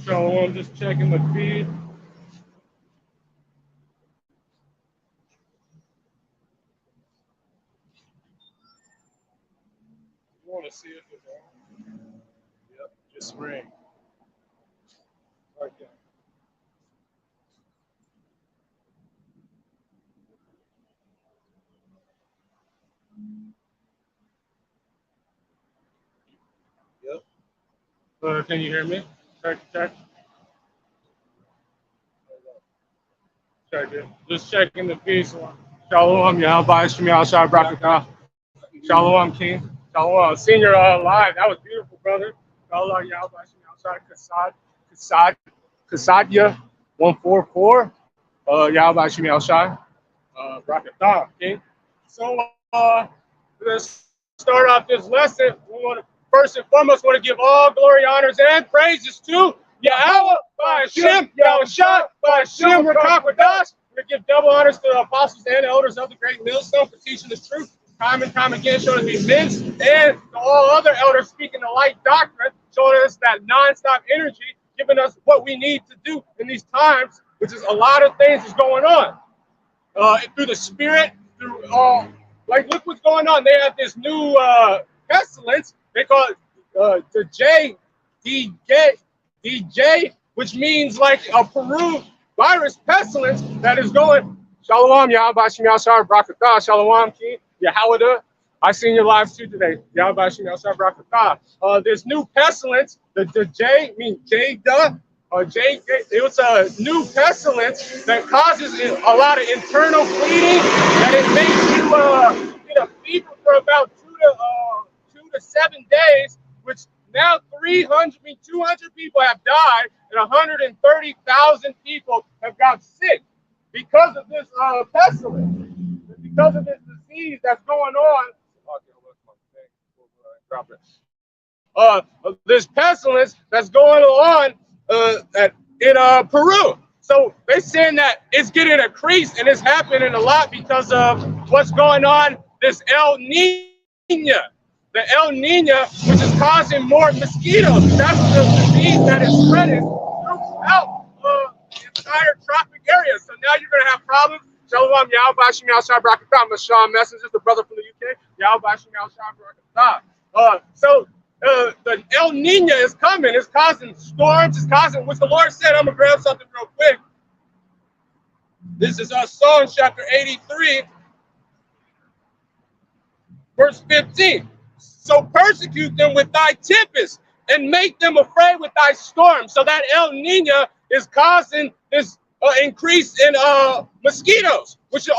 So I'm just checking the feed. You want to see if it's on? Yep, just ring. Okay. Yep. Can you hear me? Check. Check it. Just checking the feed. Shalom, Yahweh Shemiah Shai Brakatah. Shalom, King. Shalom. Senior live. That was beautiful, brother. Shalom, Yahweh Shemiah Shai Kasadia 144. Yahweh Shemiah Shai Brakatah, King. So, let's start off this lesson. We want to first and foremost want to give all glory, honors, and praises to Yahweh by Hashem, Yahushua by Hashem, Rakakwadash. We're going to give double honors to the apostles and elders of the great millstone for teaching the truth time and time again, showing us these myths, and to all other elders speaking the light doctrine, showing us that nonstop energy, giving us what we need to do in these times, which is a lot of things is going on. Through the spirit, through like look what's going on. They have this new pestilence. They call it the DJ, which means like a Peru virus pestilence that is going. Shalom, Yahweh Shemiah Shai Brakatah. Shalom, King Yahweh. I seen your live too today. Yahweh Shemiah Shai Brakatah. This new pestilence, the J means Jada. It was a new pestilence that causes a lot of internal bleeding, that it makes you get a fever for about 2 to 7 days, which now 200 people have died and 130,000 people have got sick because of this pestilence, because of this disease that's going on. This pestilence that's going on in Peru. So they're saying that it's getting increased and it's happening a lot because of what's going on, this El Nino. The El Nino, which is causing more mosquitoes. That's the disease that is spreading throughout the entire tropic area. So now you're going to have problems. Shalom, Yahweh Shemiah Shai Brakatah. I'm Sean Messenger, the brother from the UK. Yahweh Shemiah Shai Brakatah. The El Nino is coming. It's causing storms. It's causing, which the Lord said, I'm going to grab something real quick. This is Psalm chapter 83, verse 15. So persecute them with thy tempest and make them afraid with thy storm. So that El Nino is causing this increase in mosquitoes, which is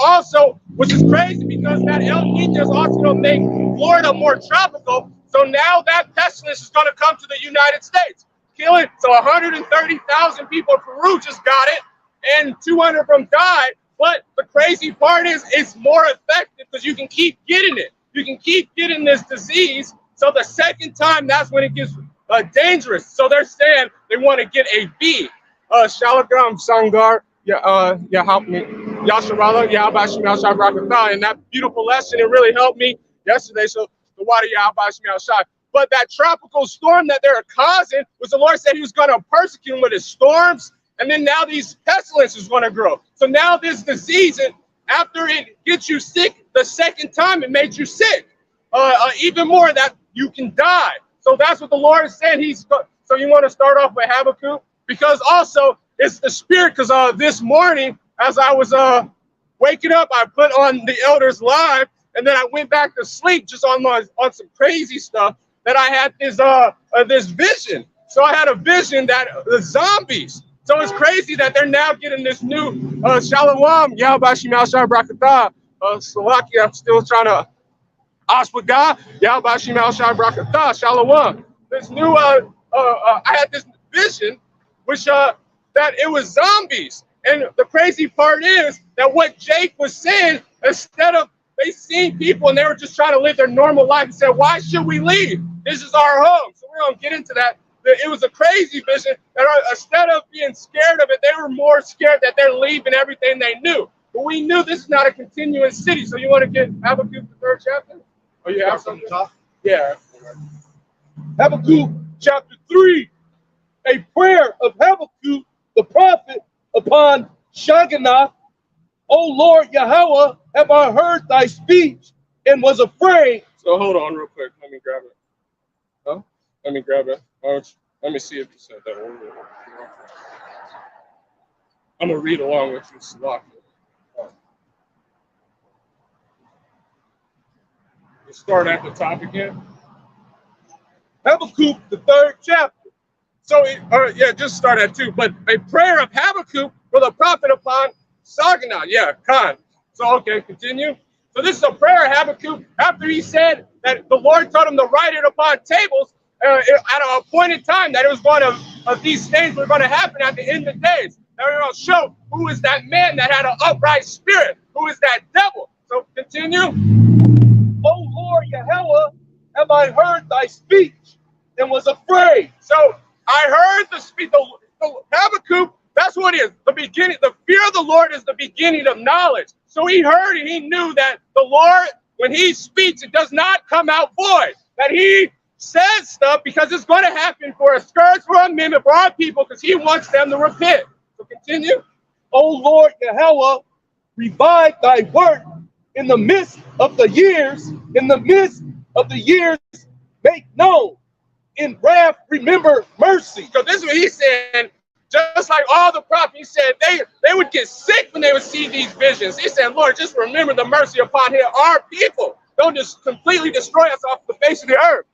crazy because that El Nino is also going to make Florida more tropical. So now that pestilence is going to come to the United States, killing. So 130,000 people in Peru just got it, and 200 of them died. But the crazy part is it's more effective because you can keep getting it. You can keep getting this disease. So the second time, that's when it gets dangerous. So they're saying they want to get a B. Shalagam Sangar, help me. Yasharala, Yahweh Shemiah Shai Brakatah. And that beautiful lesson, it really helped me yesterday. So the water Yahweh Shemiah Shai. But that tropical storm that they're causing was the Lord said he was going to persecute them with his storms. And then now these pestilences is going to grow. So now this disease, after it gets you sick the second time, it makes you sick. Even more that you can die. So that's what the Lord is saying. So you want to start off with Habakkuk? Because also it's the spirit, because this morning as I was waking up, I put on the elders live, and then I went back to sleep just on some crazy stuff that I had this vision. So I had a vision that the zombies. So it's crazy that they're now getting this new Shalom, Yahweh Shemiah Shai Brakatah. Slovakia, I'm still trying to Ashwaga, Yahweh Shemiah Shai Brakatah, Shalom. This new I had this vision, which that it was zombies. And the crazy part is that what Jake was saying, instead of they seen people and they were just trying to live their normal life and said, why should we leave? This is our home. So we're going to get into that. It was a crazy vision. And instead of being scared of it, they were more scared that they're leaving everything they knew. But we knew this is not a continuous city. So you want to get Habakkuk, the 3rd chapter? Oh, you have something to talk? Yeah. Habakkuk chapter 3. a prayer of Habakkuk the prophet upon Shaganath. O Lord Yahweh, have I heard thy speech and was afraid. So hold on real quick. Let me grab it. Huh? Let me grab it. Let me see if you said that. I'm going to read along with you, Salaki. Let's start at the top again. Habakkuk, the 3rd chapter. So, just start at 2. But a prayer of Habakkuk for the prophet upon Sagana. Yeah, Khan. So, okay, continue. So this is a prayer of Habakkuk after he said that the Lord told him to write it upon tables at an appointed time, that it was going to, these things were going to happen at the end of days. That we're going to show who is that man that had an upright spirit, who is that devil. So continue. O Lord Yahweh, have I heard thy speech and was afraid. So I heard the speech, the Habakkuk, that's what it is. The beginning, the fear of the Lord is the beginning of knowledge. So he heard and he knew that the Lord, when he speaks, it does not come out void. That he says stuff because it's going to happen for a scourge, for a minute, for our people, because he wants them to repent. So continue. O Lord Yahweh, revive thy work in the midst of the years, make known. In wrath, remember mercy. So this is what he's saying. Just like all the prophets, he said they would get sick when they would see these visions. He said, Lord, just remember the mercy upon here, our people. Don't just completely destroy us off the face of the earth.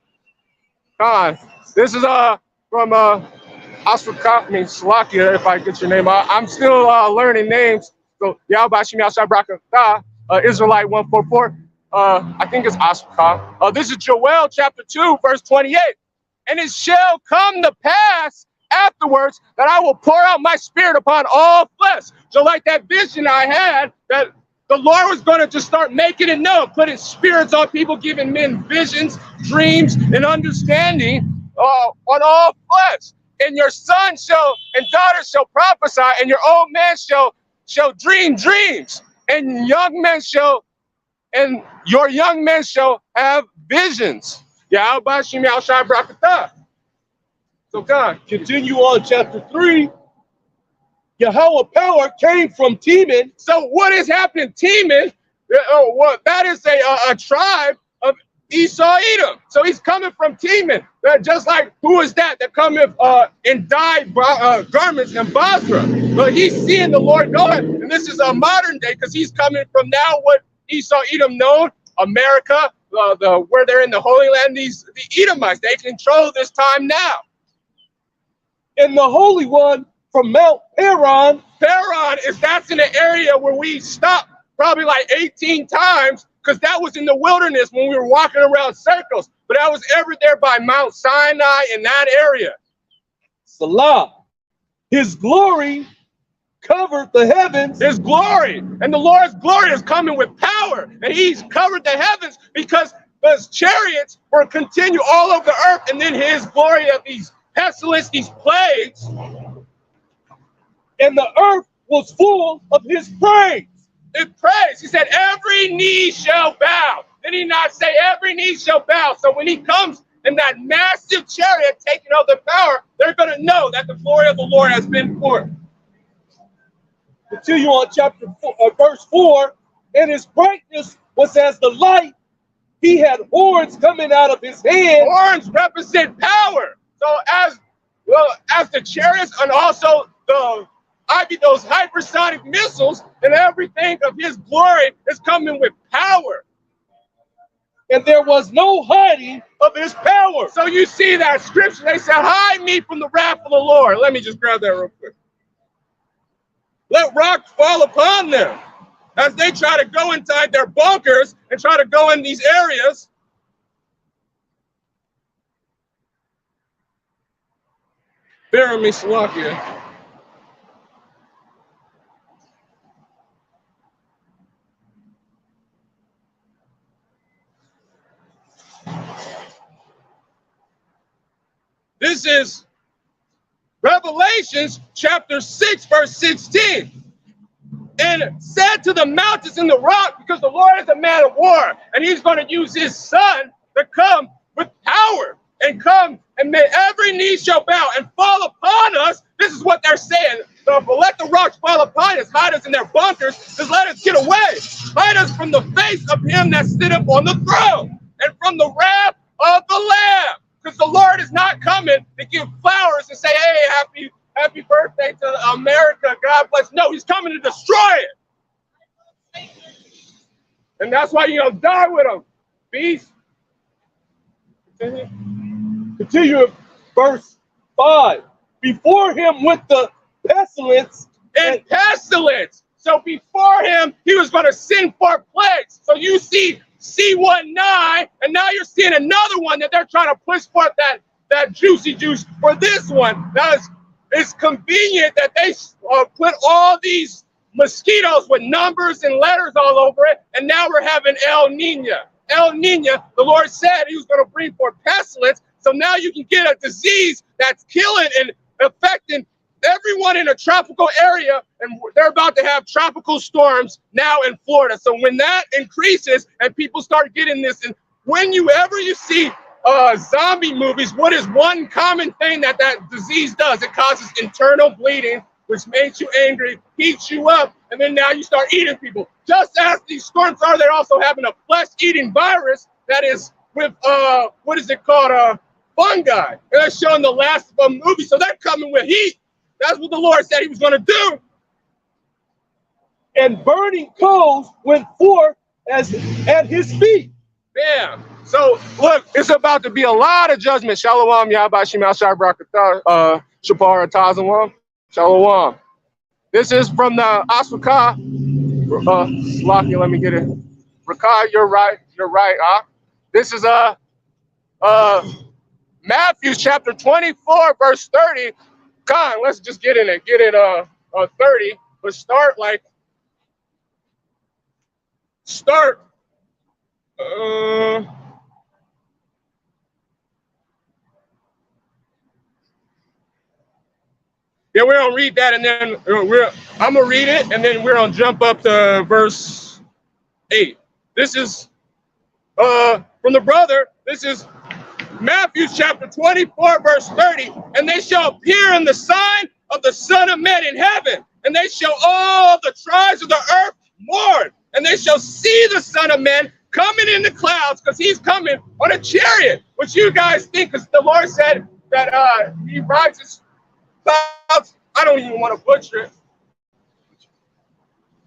This is from Asraka, Salakia, if I get your name. I'm still learning names. So Yahbashim Yashabrakata, Israelite 144. I think it's Asraka. This is Joel chapter 2, verse 28. And it shall come to pass afterwards that I will pour out my spirit upon all flesh. So like that vision I had, that the Lord was going to just start making it known, putting spirits on people, giving men visions, dreams, and understanding on all flesh. And your son and daughter shall prophesy, and your old man shall dream dreams, and and your young men shall have visions. So God, continue on chapter 3. Yahweh power came from Teman. So what is happening? Teman, that is a tribe of Esau Edom. So he's coming from Teman. Just like, who is that come in dyed garments in Basra? But he's seeing the Lord going. And this is a modern day, because he's coming from now what Esau Edom known, America, where they're in the Holy Land, the Edomites. They control this time now. And the Holy One from Mount Paran. That's in the area where we stopped probably like 18 times, because that was in the wilderness when we were walking around circles. But that was ever there by Mount Sinai in that area. Salah. His glory covered the heavens. His glory. And the Lord's glory is coming with power. And he's covered the heavens because those chariots will continue all over the earth. And then his glory of these pestilence, these plagues. And the earth was full of his praise. It prays. He said, every knee shall bow. Did he not say every knee shall bow? So when he comes in that massive chariot taking over the power, they're going to know that the glory of the Lord has been poured. Continue on chapter 4, verse 4. And his brightness was as the light. He had horns coming out of his hand. Horns represent power. So as the chariots, and also those hypersonic missiles, and everything of his glory is coming with power. And there was no hiding of his power. So you see that scripture, they said, hide me from the wrath of the Lord. Let me just grab that real quick. Let rocks fall upon them as they try to go inside their bunkers and try to go in these areas. Bear me, Salakia. This is Revelations chapter 6, verse 16. And said to the mountains and the rock, because the Lord is a man of war, and he's going to use his son to come with power and come, and may every knee shall bow and fall upon us. This is what they're saying. So let the rocks fall upon us, hide us in their bunkers, just let us get away. Hide us from the face of him that sitteth on the throne and from the wrath of the Lamb. Because the Lord is not coming to give flowers and say, hey, happy birthday to America, God bless. No, he's coming to destroy it. And that's why you're going to die with him. Beast. Continue verse 5. Before him with the pestilence and pestilence. So before him, he was going to send forth plagues. So you see C19, and now you're seeing another one that they're trying to push forth that juicy juice for this one. Now it's convenient that they put all these mosquitoes with numbers and letters all over it, and now we're having El Nino. El Nino, the Lord said he was going to bring forth pestilence. So now you can get a disease that's killing and affecting everyone in a tropical area, and they're about to have tropical storms now in Florida. So when that increases and people start getting this, and whenever you see zombie movies, what is one common thing that disease does? It causes internal bleeding, which makes you angry, heats you up, and then now you start eating people. Just as these storms are, they're also having a flesh-eating virus that is with, what is it called, fungi. And they're showing the last of a movie, so they're coming with heat. That's what the Lord said he was going to do. And burning coals went forth at his feet. Bam. So, look, it's about to be a lot of judgment. Shalom, Yahbashim, Al-Shai, Barakatah, Shapara, Tazawam. Shalom. This is from the Asukah. Slocky, let me get it. Rakah, you're right. This is Matthew chapter 24, verse 30. Con, let's just get in it. Get it 30. Let's start yeah, we're gonna read that, and then I'm gonna read it, and then we're gonna jump up to verse 8. This is from the brother. This is Matthew chapter 24, verse 30. And they shall appear in the sign of the Son of Man in heaven, and they shall all the tribes of the earth mourn, and they shall see the Son of Man coming in the clouds, because he's coming on a chariot. What you guys think? Because the Lord said that he rides his clouds. I don't even want to butcher it.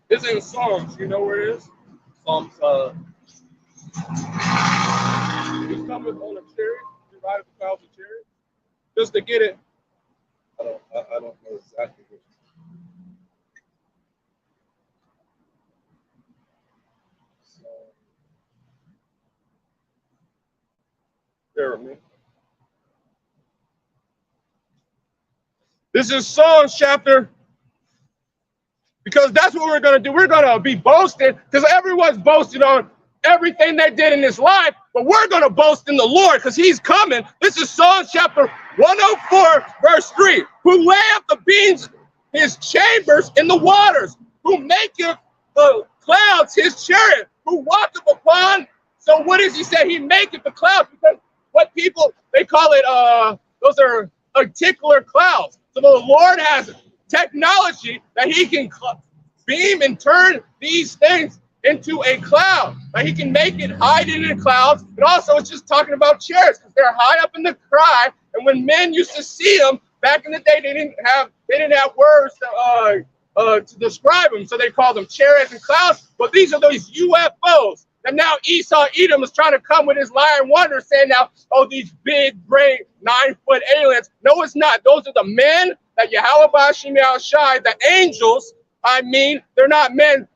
It's in Psalms. You know where it is? Psalms. He's coming on a chariot. He rides the clouds of chariot. Just to get it. I don't know exactly what. Bear with me. This is Psalms chapter, because that's what we're going to do. We're going to be boasting, because everyone's boasting on everything they did in this life, but we're going to boast in the Lord, because he's coming. This is Psalms chapter 104, verse 3. Who lay up the beams his chambers in the waters, who maketh the clouds his chariot, who walketh upon. So what does he say? He maketh the clouds, because what people, they call it, those are articular clouds. So the Lord has technology that he can beam and turn these things into a cloud. Like he can make it hide in the clouds, but also it's just talking about chariots, because they're high up in the sky. And when men used to see them back in the day, they didn't have words to describe them, so they called them chariots and clouds. But these are those UFOs. And now Esau Edom is trying to come with his lying wonder, saying now, oh, these big, brain, 9-foot aliens. No, it's not. Those are the men that Yahweh Bashim Shai, the angels. I mean, they're not men,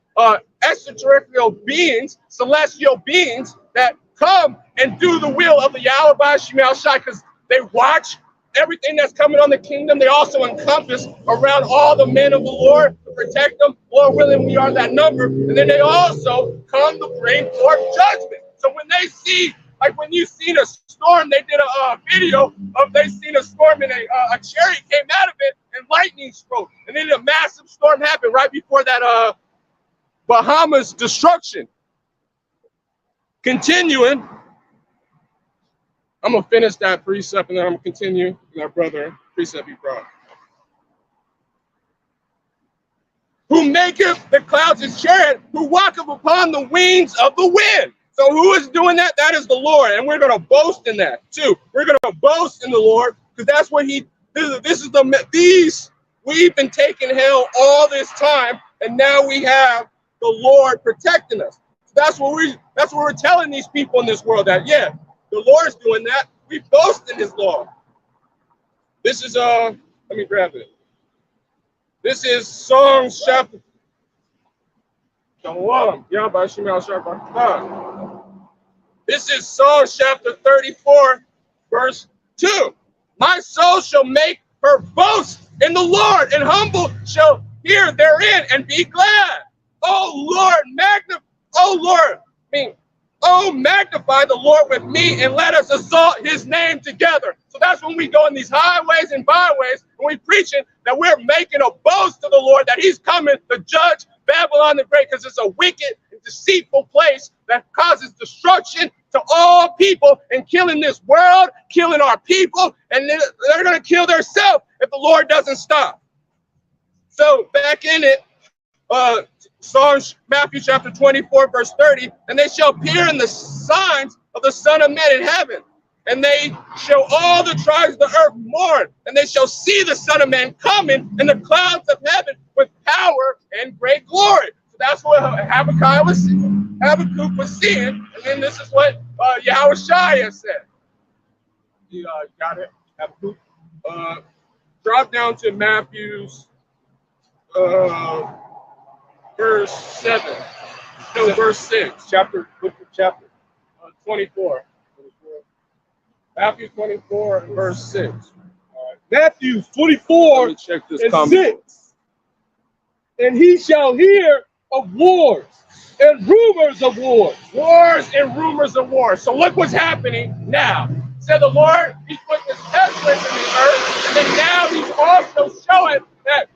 extraterrestrial beings, celestial beings that come and do the will of the Yahweh Bashim Shai, because they watch everything that's coming on the kingdom. They also encompass around all the men of the Lord to protect them. Lord willing, we are that number. And then they also come to bring forth judgment. So when they see, like when you seen a storm, they did a video of they seen a storm and a chariot came out of it and lightning struck. And then a massive storm happened right before that Bahamas destruction. Continuing. I'm going to finish that precept and then I'm going to continue with our brother precept he brought. Who maketh the clouds his chariot, who walketh upon the wings of the wind. So who is doing that? That is the Lord. And we're going to boast in that too. We're going to boast in the Lord because that's what we've been taking hell all this time. And now we have the Lord protecting us. So that's what we're telling these people in this world, that, yeah, the Lord is doing that. We boast in his law. This is, let me grab it. This is Psalms chapter. This is Psalms chapter 34, verse 2. My soul shall make her boast in the Lord, and humble shall hear therein and be glad. Oh Lord, magnify the Lord with me, and let us exalt his name together. So that's when we go in these highways and byways, and we preaching that we're making a boast to the Lord, that he's coming to judge Babylon the Great, because it's a wicked and deceitful place that causes destruction to all people and killing this world, killing our people, and they're going to kill themselves if the Lord doesn't stop. So back in it, Psalms, Matthew chapter 24, verse 30, and they shall appear in the signs of the Son of Man in heaven, and they shall all the tribes of the earth mourn, and they shall see the Son of Man coming in the clouds of heaven with power and great glory. So that's what Habakkuk was seeing, and then this is what Yahushua said. You got it, Habakkuk? Drop down to Matthew's verse 7. No, verse 6. Chapter 24. Matthew 24 and verse 6. Matthew 24 and 6. And he shall hear of wars and rumors of wars. Wars and rumors of wars. So look what's happening now. Said the Lord, he's putting this pestilence in the earth, and then now he's also showing that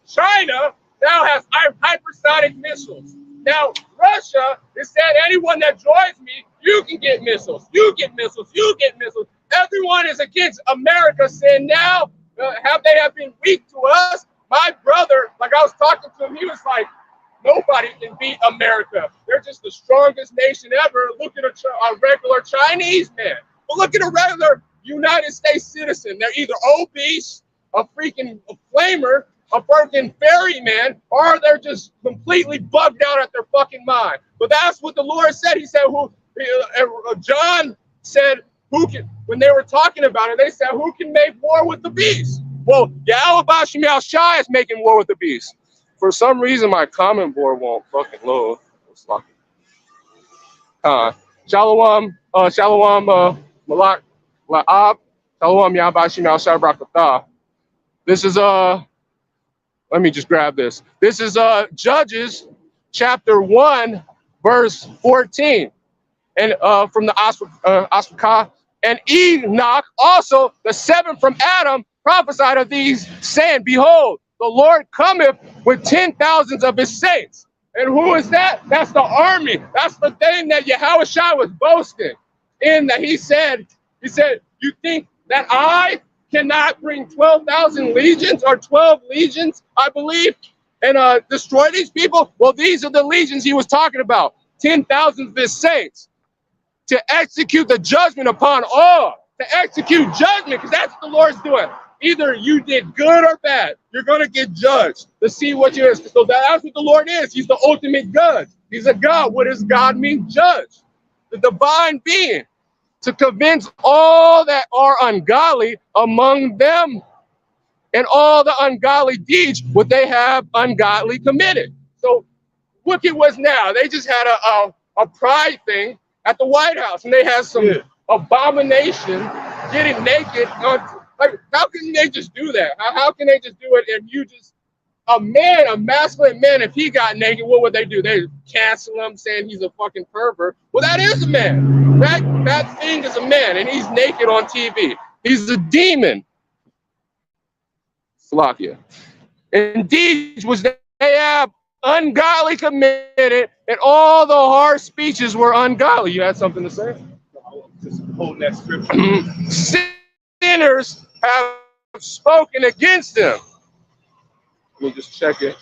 China now has hypersonic missiles. Now, Russia has said, anyone that joins me, you can get missiles. You get missiles. You get missiles. Everyone is against America, saying now, they have been weak to us. My brother, like I was talking to him, he was like, nobody can beat America. They're just the strongest nation ever. Look at a regular Chinese man. But look at a regular United States citizen. They're either obese, a freaking flamer, a freaking ferryman, or they're just completely bugged out at their fucking mind. But that's what the Lord said. He said, John said, when they were talking about it, they said, who can make war with the beast? Well, Yahweh Shai is making war with the beast. For some reason, my comment board won't fucking load. It's lucky. Shalom, Malak, La'ab, Shalom, Yahweh Shai Brakatah. This is, let me just grab this. This is Judges chapter 1, verse 14. And from the Asphakah. And Enoch also, the seventh from Adam, prophesied of these, saying, behold, the Lord cometh with 10,000s of his saints. And who is that? That's the army. That's the thing that Yahushua was boasting in, that he said, you think that I cannot bring 12,000 legions or 12 legions, I believe, and destroy these people? Well, these are the legions he was talking about, 10,000 of his saints, to execute the judgment upon all, to execute judgment, because that's what the Lord's doing. Either you did good or bad, you're going to get judged to see what you is. So that's what the Lord is. He's the ultimate judge. He's a God. What does God mean? Judge. The divine being, to convince all that are ungodly among them and all the ungodly deeds what they have ungodly committed. So look at what's now. They just had a pride thing at the White House, and they had some abomination getting naked. Like, how can they just do that? How can they just do it if you just, a masculine man, if he got naked, what would they do? They cancel him, saying he's a fucking pervert. Well, that is a man. That thing is a man, and he's naked on TV. He's a demon. Slovakia. Indeed, was they have ungodly committed, and all the harsh speeches were ungodly. You had something to say? quoting that scripture. Sinners have spoken against him. Let me just check it.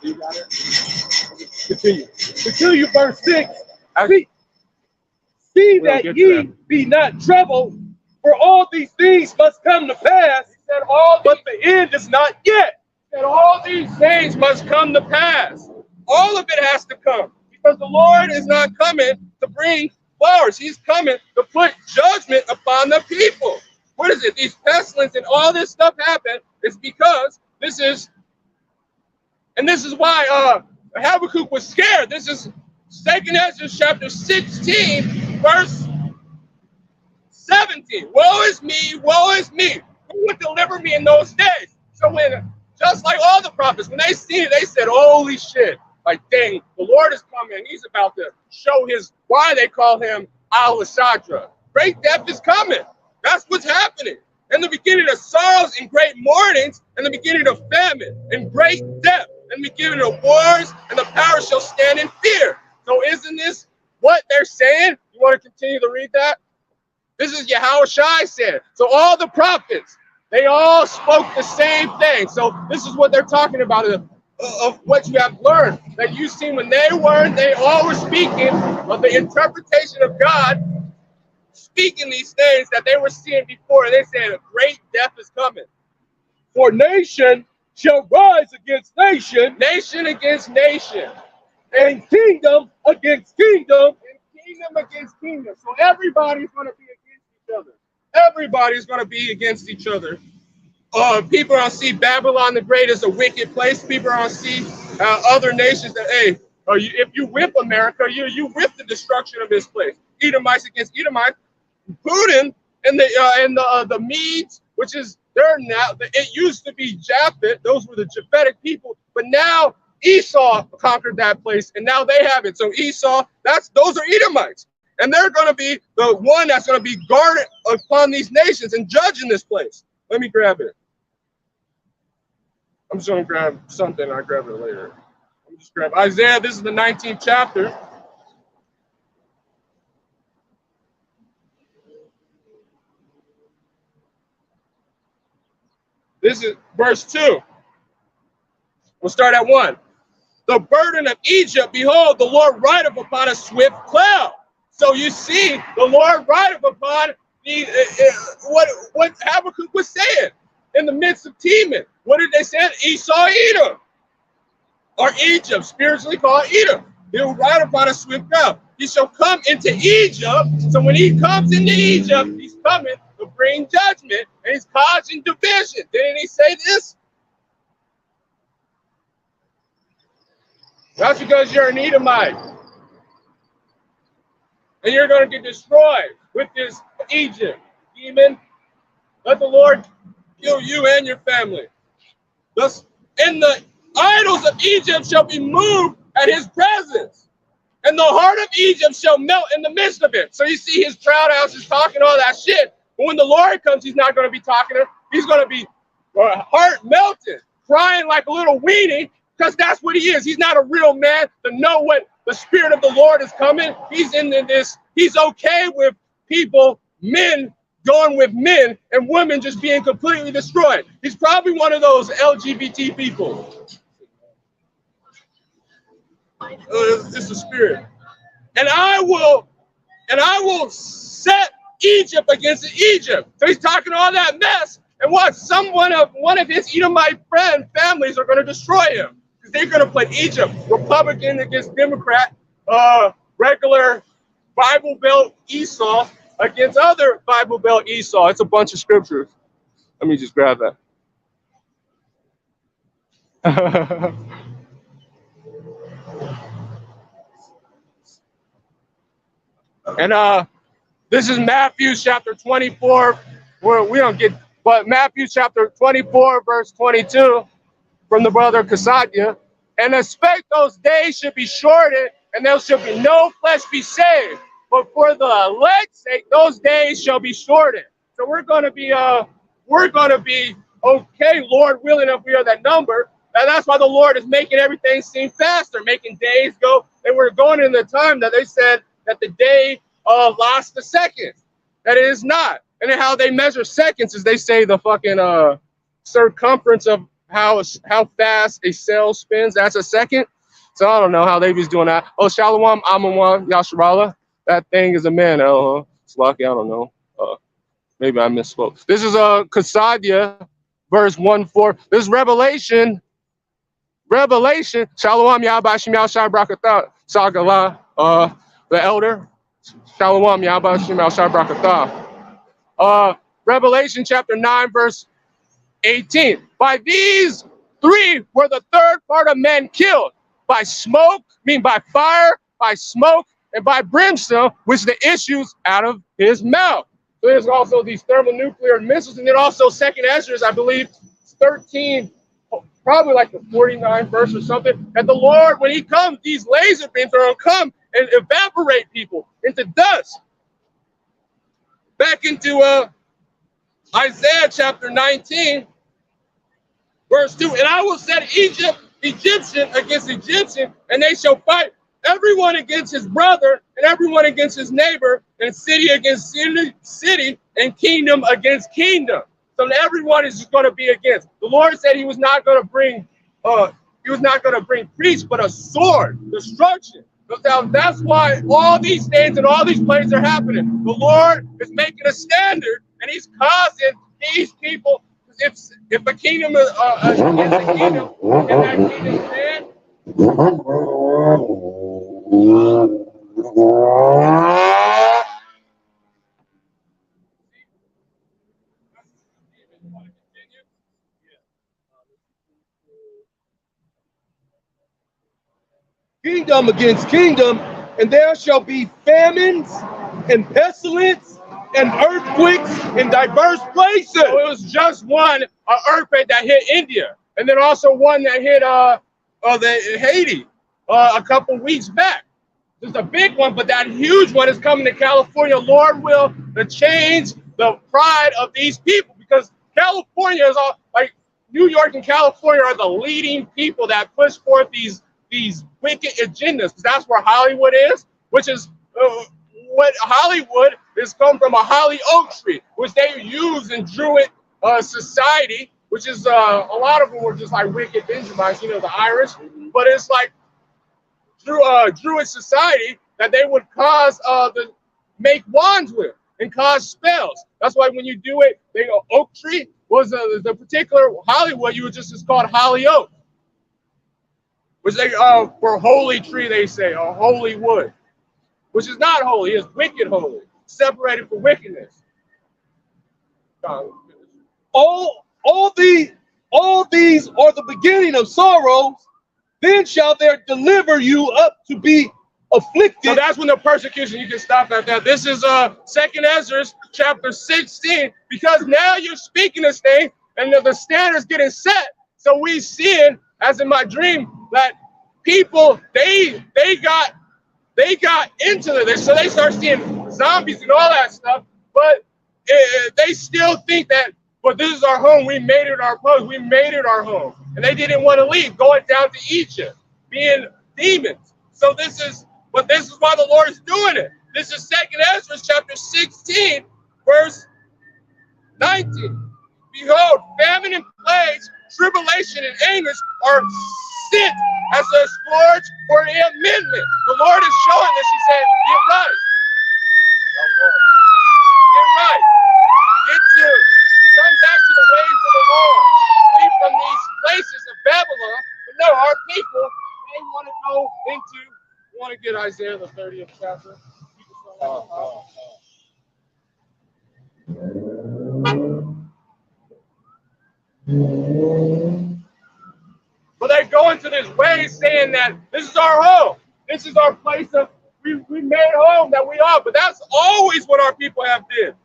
You got it? Continue, verse 6. See that ye be not troubled, for all these things must come to pass, but the end is not yet. That all these things must come to pass. All of it has to come, because the Lord is not coming to bring flowers. He's coming to put judgment upon the people. What is it? These pestilence and all this stuff happen is because this is why Habakkuk was scared. This is 2nd Ezra chapter 16, verse 17. Woe is me, woe is me. Who would deliver me in those days? So when, just like all the prophets, when they seen it, they said, holy shit. Like, dang, the Lord is coming. He's about to show why they call him Al-Ashadra. Great death is coming. That's what's happening. In the beginning of sorrows and great mournings, in the beginning of famine and great death, in the beginning of wars, and the power shall stand in fear. So isn't this what they're saying? You want to continue to read that? This is Yahushua said. So all the prophets, they all spoke the same thing. So this is what they're talking about of what you have learned. That you see when they all were speaking of the interpretation of God, speaking these things that they were seeing before, and they said a great death is coming. For nation shall rise against nation, Nation against nation, and kingdom against kingdom, and kingdom against kingdom. So everybody's going to be against each other. Everybody's going to be against each other. People are going to see Babylon the Great as a wicked place. People are going to see other nations that, hey, if you whip America, you whip the destruction of this place. Edomites against Edomites. Putin and the Medes, which is they're now. It used to be Japheth; those were the Japhetic people, but now Esau conquered that place, and now they have it. So Esau, those are Edomites, and they're going to be the one that's going to be guarded upon these nations and judging this place. Let me grab it. I'm just going to grab something. I'll grab it later. Let me just grab Isaiah. This is the 19th chapter. This is verse 2. We'll start at 1. The burden of Egypt, behold, the Lord rideth upon a swift cloud. So you see, the Lord rideth upon what Habakkuk was saying in the midst of Teman. What did they say? Esau, Edom, or Egypt, spiritually called Edom. He will ride upon a swift cloud. He shall come into Egypt. So when he comes into Egypt, he's coming to bring judgment, and he's causing division. Didn't he say this? That's because you're an Edomite. And you're going to get destroyed with this Egypt. Demon, let the Lord kill you and your family. Thus, and the idols of Egypt shall be moved at his presence, and the heart of Egypt shall melt in the midst of it. So you see his proud house is talking all that shit, but when the Lord comes, he's not going to be talking to him. He's going to be heart melted, crying like a little weenie, because that's what he is. He's not a real man to know what the Spirit of the Lord is coming. He's in this. He's okay with people, men, going with men, and women just being completely destroyed. He's probably one of those LGBT people. It's the Spirit. And I will set Egypt against Egypt. So he's talking all that mess. And what? One of his Edomite families are going to destroy him. Because they're going to put Egypt, Republican against Democrat, regular Bible Belt Esau against other Bible Belt Esau. It's a bunch of scriptures. Let me just grab that. And this is Matthew chapter 24, where we don't get, but Matthew chapter 24, verse 22 from the brother Casadia. And expect those days should be shortened, and there shall be no flesh be saved. But for the elect's sake, those days shall be shortened. So we're going to be okay, Lord willing, if we are that number. And that's why the Lord is making everything seem faster, making days go. They were going in the time that they said that the day lasts a second. That it is not. And then how they measure seconds is they say the fucking circumference of how fast a cell spins. That's a second. So I don't know how they was doing that. Oh, Shalom, Amawan, Yasharala. That thing is a man. It's lucky. I don't know. Maybe I misspoke. This is Kasadia, verse 1-4. This is Revelation. Shalom, Yabashim Yashai Brakatha. Sagala, the elder. Shalom, Yabashim Yashai Brakatha. Revelation chapter 9, verse 18. By these three were the third part of men killed. By smoke, by fire, by smoke, and by brimstone, which the issues out of his mouth. So there's also these thermonuclear missiles, and then also Second Ezra, I believe, 13, probably like the 49th verse or something. And the Lord, when he comes, these laser beams are going to come and evaporate people into dust. Back into Isaiah chapter 19, verse 2. And I will set Egyptian against Egyptian, and they shall fight, everyone against his brother, and everyone against his neighbor, and city against city, and kingdom against kingdom. So everyone is just going to be against. The Lord said he was not going to bring peace, but a sword, destruction. So that's why all these things and all these places are happening. The Lord is making a standard, and he's causing these people. If a kingdom is against a kingdom, and that kingdom stand. Kingdom against kingdom, and there shall be famines and pestilence and earthquakes in diverse places. So it was just one earthquake that hit India, and then also one that hit Haiti a couple weeks back. There's a big one, but that huge one is coming to California. Lord will change the pride of these people, because California is all like New York and California are the leading people that push forth these wicked agendas, because that's where Hollywood is, which is what Hollywood is come from a holly oak tree, which they use in Druid society, which is a lot of them were just like wicked Benjamites, the Irish, but it's like Druid society that they would cause make wands with and cause spells. That's why when you do it, oak tree was the particular Hollywood, it's called holly oak, which they for holy tree, they say, or holy wood, which is not holy, it's wicked holy, separated from wickedness. All these are the beginning of sorrows. Then shall there deliver you up to be afflicted. So that's when the persecution, you can stop at that. This is Second Ezra chapter 16, because now you're speaking this thing and the standard's getting set. So we seeing, as in my dream, that people they got into this, so they start seeing zombies and all that stuff, but they still think that, but this is our home, we made it our post, we made it our home. And they didn't want to leave, going down to Egypt, being demons. So this is why the Lord is doing it. This is Second Ezra chapter 16, verse 19. Behold, famine and plagues, tribulation and anguish are sent as a scourge for an amendment. The Lord is showing this. He said, get right. Get right. Come back to the ways of the Lord. Flee from these places of Babylon. But no, our people, they want to get Isaiah the 30th chapter. But they go into this way saying that this is our home. This is our place of, we made home that we are. But that's always what our people have did.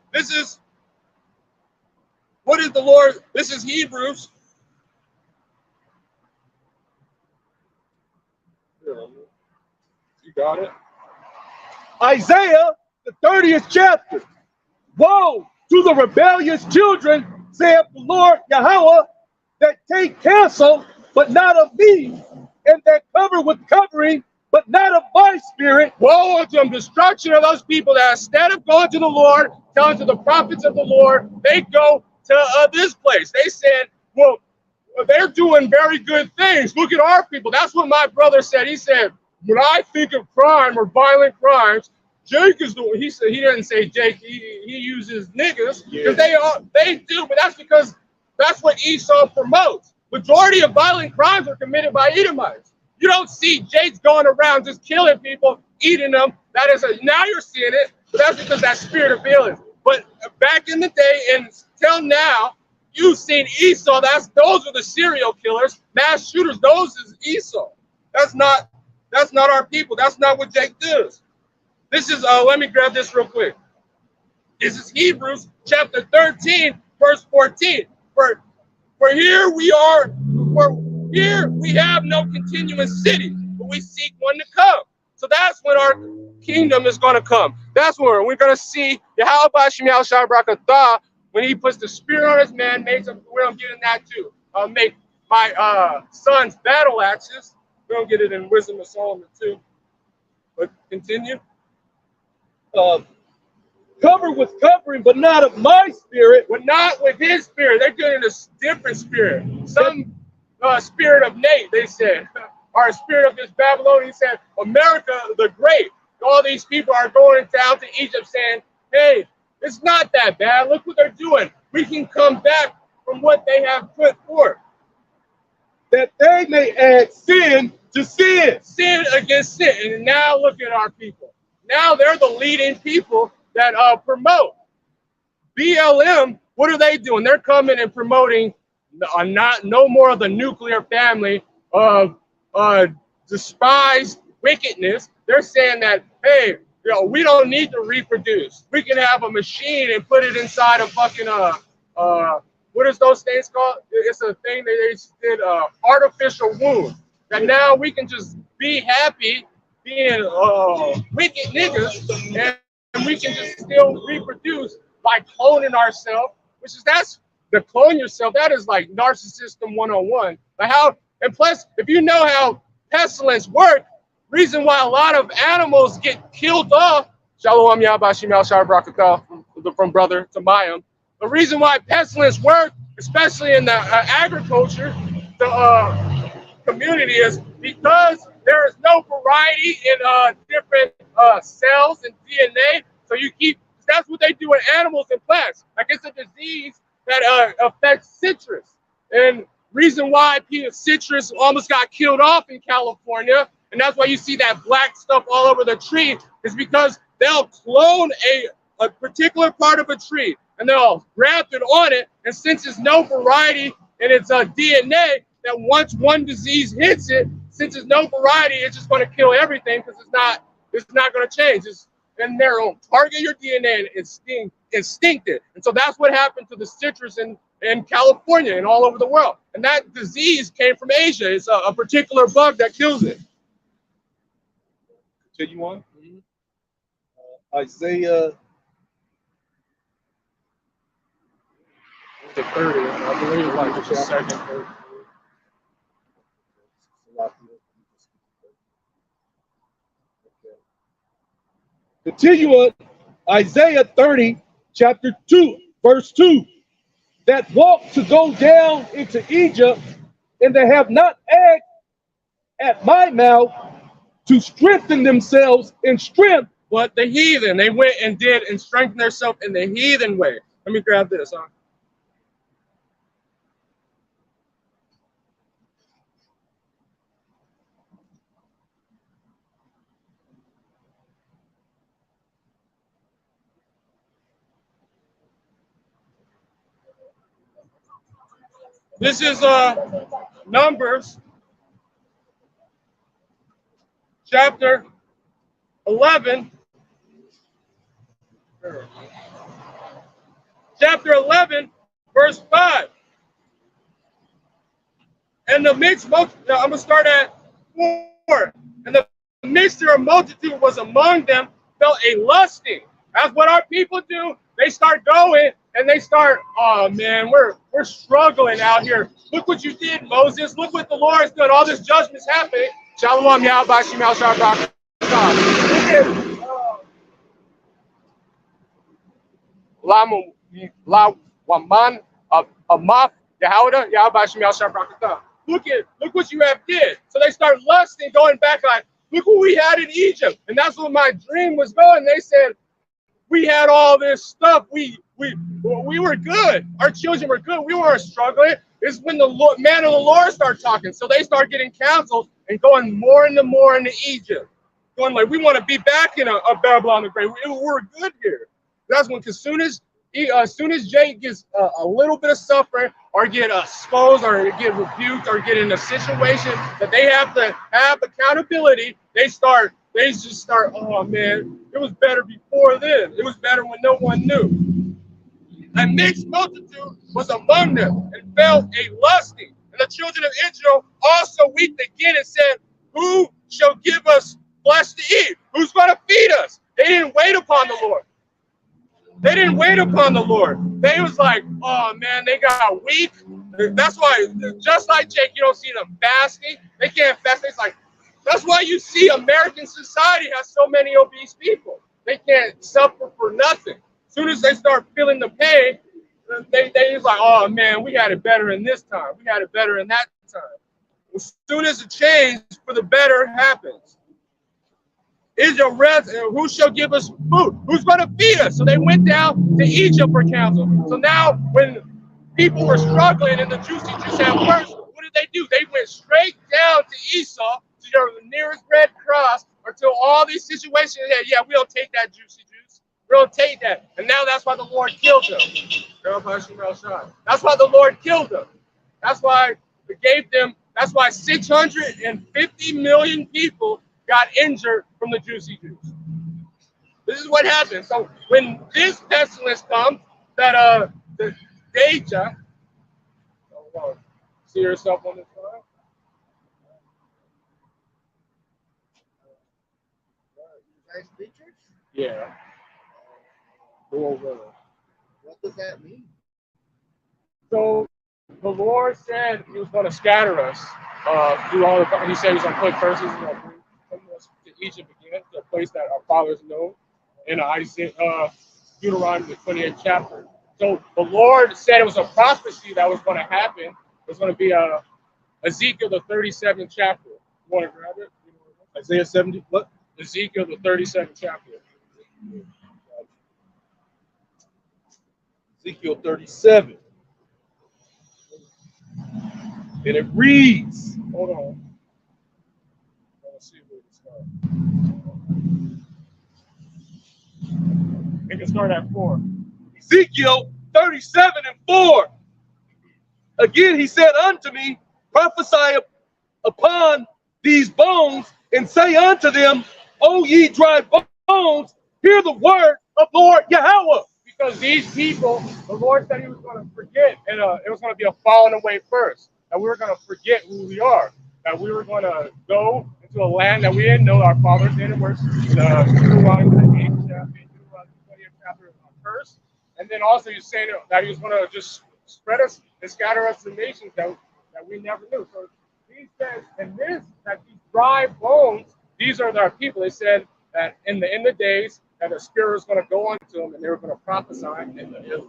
What is the Lord? This is Hebrews. You got it? Isaiah, the 30th chapter. Woe to the rebellious children, saith the Lord Yahweh, that take counsel, but not of me, and that cover with covering, but not of my spirit. Woe unto them, destruction of those people that instead of going to the Lord, telling to the prophets of the Lord, they go to this place. They said, well, they're doing very good things. Look at our people. That's what my brother said. He said, when I think of crime or violent crimes, Jake is the one. He said, he didn't say Jake. He uses niggas because they do, but that's because that's what Esau promotes. Majority of violent crimes are committed by Edomites. You don't see Jake's going around just killing people, eating them. That is now you're seeing it, but that's because that spirit of violence. But back in the day and till now, you've seen Esau. Those are the serial killers, mass shooters. Those is Esau. That's not our people. That's not what Jake does. This is let me grab this real quick. This is Hebrews chapter 13, verse 14. For here we are. For here we have no continuous city, but we seek one to come. So that's when our kingdom is going to come. That's when we're going to see Yahweh Bashim Yahushua Barakatah when he puts the spirit on his man, makes him, we're going to get in that too. Make my son's battle axes. We're going to get it in Wisdom of Solomon too. But continue. Covered with covering, but not of my spirit. But not with his spirit. They're doing a different spirit. Some spirit of Nate, they said. Or a spirit of this Babylonian said, America the Great. All these people are going down to Egypt saying, hey, it's not that bad. Look what they're doing. We can come back from what they have put forth. That they may add sin to sin. Sin against sin. And now look at our people. Now they're the leading people that promote. BLM, what are they doing? They're coming and promoting no more of the nuclear family of despised wickedness. They're saying that, hey, we don't need to reproduce. We can have a machine and put it inside a fucking what is those things called? It's a thing that they did artificial womb. That now we can just be happy being wicked niggas and we can just still reproduce by cloning ourselves, that's the clone yourself. That is like narcissism 101. Like how, and plus, if you know how pestilence work, reason why a lot of animals get killed off, Shalom Yabashim Al Shar Brakatah from brother to Mayim. The reason why pestilence work, especially in the agriculture, the community, is because there is no variety in different cells and DNA. So that's what they do with animals and plants. Like it's a disease that affects citrus. And reason why citrus almost got killed off in California, and that's why you see that black stuff all over the tree, is because they'll clone a particular part of a tree and they'll graft it on it. And since there's no variety in its DNA, that once one disease hits it, since there's no variety, it's just going to kill everything because it's not going to change. And they'll target your DNA and instinct it. And so that's what happened to the citrus in California and all over the world. And that disease came from Asia. It's a particular bug that kills it. Continue on. Isaiah. The 30, I believe, like the second, third. Continue on. Isaiah 30, chapter 2, verse 2. That walk to go down into Egypt, and they have not asked at my mouth to strengthen themselves in strength. But the heathen, they went and did and strengthened themselves in the heathen way. Let me grab this, huh? This is Numbers chapter 11. Chapter 11, verse 5. And the mixed multitude, I'm going to start at 4. And the mixture of multitude was among them, felt a lusting. That's what our people do. They start going and they start, oh man, we're struggling out here. Look what you did, Moses. Look what the Lord has done. All this judgment's happening. Shalom, Yahweh, Shemel, Shabbat. La Waman Amaf Yahweh, Yahweh, Shemel, Shabbat. Look what you have did. So they start lusting, going back like, look what we had in Egypt. And that's what my dream was going. They said, we had all this stuff. We were good. Our children were good. We weren't struggling. It's when the man of the Lord started talking. So they start getting counseled and going more and more into Egypt. Going like, we want to be back in a Babylon the Great. We're good here. That's when, as soon as Jay gets a little bit of suffering or get exposed or get rebuked or get in a situation that they have to have accountability, they just start, oh man, it was better before this. It was better when no one knew. A mixed multitude was among them and felt a lusting. And the children of Israel also wept again and said, who shall give us flesh to eat? Who's going to feed us? They didn't wait upon the Lord. They didn't wait upon the Lord. They was like, oh man, they got weak. That's why, just like Jake, you don't see them fasting. They can't fast. It's like, that's why you see American society has so many obese people. They can't suffer for nothing. As soon as they start feeling the pain, they just like, oh man, we had it better in this time. We had it better in that time. As soon as a change for the better happens, Israel rests, and who shall give us food? Who's going to feed us? So they went down to Egypt for counsel. So now when people were struggling and the juicy juice had worse, what did they do? They went straight down to Esau, to the nearest Red Cross, until all these situations had, yeah, we'll take that juicy juice. We'll take that. And now that's why the Lord killed them. That's why the Lord killed them. That's why it gave them, that's why 650 million people got injured from the juicy juice. This is what happens. So when this pestilence comes, that the Deja, see yourself on this line? Yeah. Go over. What does that mean? So the Lord said He was going to scatter us through all the. He said He was going to put curses and bring us to Egypt again, to a place that our fathers know. In Isaiah, Deuteronomy, the 28th chapter. So the Lord said it was a prophecy that was going to happen. It was going to be Ezekiel, the 37th chapter. You want to grab it? Isaiah 70, what? Ezekiel, the 37th chapter. Ezekiel 37. And it reads, Hold on. Let's see where it starts. It can start at 4. Ezekiel 37:4. Again, he said unto me, prophesy upon these bones, and say unto them, O ye dry bones, hear the word of Lord Yahweh. Because these people, the Lord said He was going to forget, and it was going to be a falling away first. That we were going to forget who we are. That we were going to go into a land that we didn't know our fathers did. And we're Deuteronomy, the 8th chapter, Deuteronomy, 20th chapter of curse. And then also He's saying that He was going to just spread us and scatter us to nations that we never knew. So He says, and this, that these dry bones, these are our people. They said that in the days, that the Spirit was going to go unto them, and they were going to prophesy, and the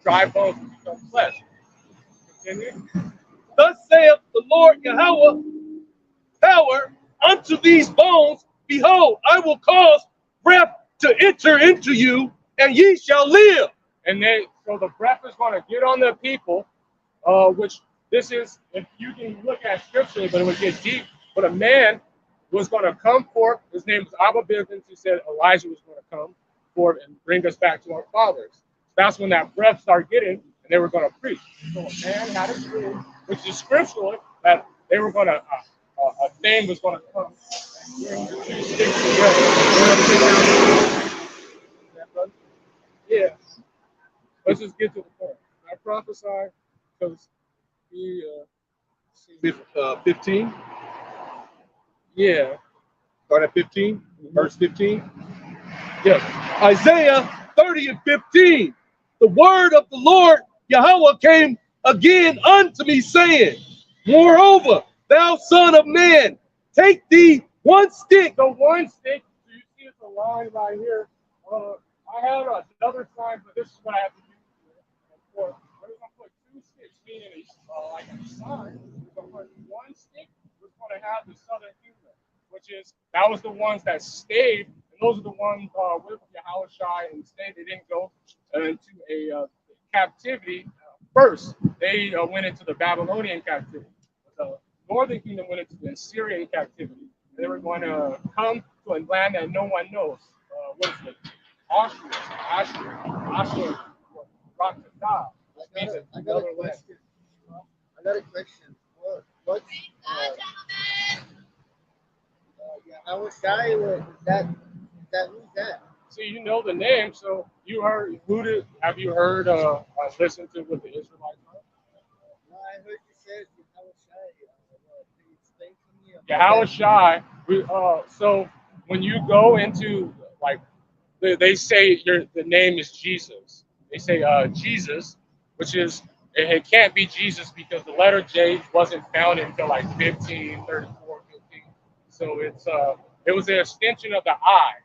dry bones would become flesh. Continue. Thus saith the Lord Yahweh, power unto these bones, behold, I will cause breath to enter into you, and ye shall live. And so the breath is going to get on the people, which this is, if you can look at scripturally, but it would get deep. But a man was going to come forth. His name was Abba Bivens. He said Elijah was going to come forth and bring us back to our fathers. That's when that breath started getting, and they were going to preach. So a man had a dream, which is scriptural, that they were going to, a thing was going to come and bring the two sticks together. Yeah. Let's just get to the point. I prophesy because he. 15. Yeah. Start at 15, verse 15. Yes. Isaiah 30:15. The word of the Lord Yahweh came again unto me, saying, moreover, thou son of man, take thee one stick. The one stick, so you see it's a line right here. I have another sign, but this is what I have to use for. We're going to put two sticks, meaning like a sign. We're going to put one stick. We're going to have the southern kingdom, which is, that was the ones that stayed, and those are the ones with Yahushua and stayed. They didn't go into a captivity first. They went into the Babylonian captivity. The northern kingdom went into the Assyrian captivity. They were going to come to a land that no one knows. What is it? Ashur, Rakata. I got a question. What's Yahweh Shai? Who's that? See, you know the name, so you heard. Have you heard? Listened to what the Israelites heard? No, I heard you said Yahweh Shai. Can you explain to me about Yahweh Shai. So when you go into like, they say the name is Jesus. They say Jesus, which is it can't be Jesus because the letter J wasn't found until like 1534, 15. So it was an extension of the I.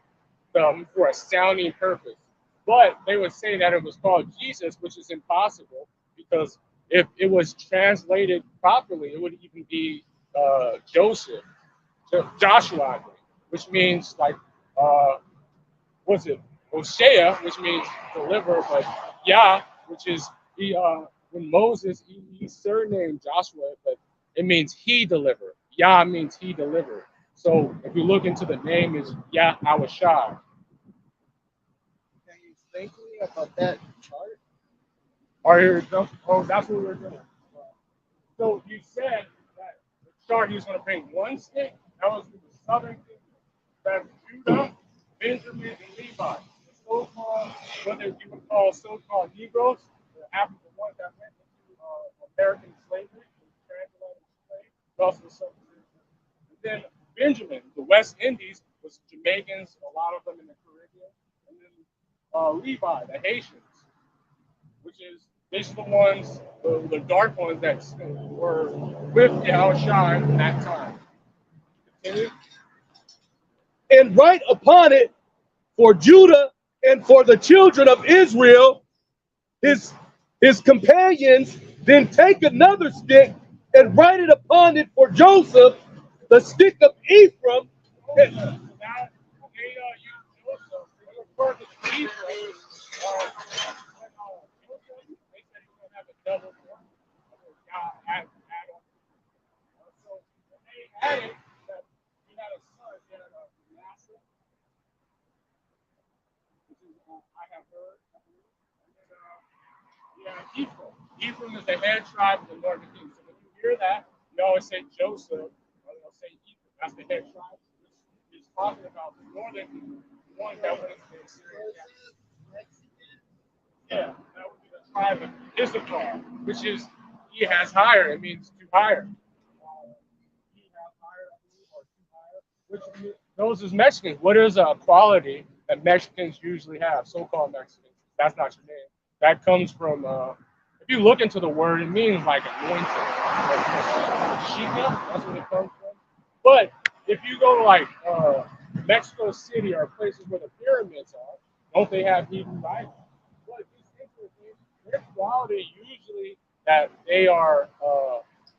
For a sounding purpose. But they would say that it was called Jesus, which is impossible because if it was translated properly, it would even be Joshua, I think, which means like, what's it? Hosea, which means deliver, but Yah, which is when Moses, he surnamed Joshua, but it means he delivered. Yah means he delivered. So if you look into the name, is Yahweh Shai. Can you explain to me about that chart? That's what we're doing. So you said that the chart he was going to bring one stick. That was the southern kingdom. That's Judah, Benjamin, and Levi. The so-called, what you would call so-called Negroes, the African ones that went into American slavery, transatlantic slavery, also the southern kingdom. And then Benjamin, the West Indies, was Jamaicans, a lot of them in the Caribbean, and then Levi, the Haitians, which is these are the ones, the dark ones that were with Yahushua at that time. Continue. And write upon it for Judah and for the children of Israel, his companions, then take another stick and write it upon it for Joseph, the stick of Ephraim. Now, they use Joseph. They refer to Ephraim. They said he was going to have a double form. So when they added that he had a son, he had a Manasseh, which is I have heard. And then Ephraim. Ephraim is the head tribe of the northern kingdom. So when you hear that, you always say Joseph, or they'll say Ephraim. That's the head tribe. It's talking about the northern kingdom, the one that went into the Assyrian captivity. Yeah, that would be the tribe of Issachar, which is he has higher. It means to higher. He has higher, I believe, or to higher. Which those is Mexicans. What is a quality that Mexicans usually have? So-called Mexicans. That's not your name. That comes from. If you look into the word, it means like anointed. Like, Chica, that's what it comes from. But if you go to like Mexico City or places where the pyramids are, don't they have Hebrew Bible? But their quality usually that they are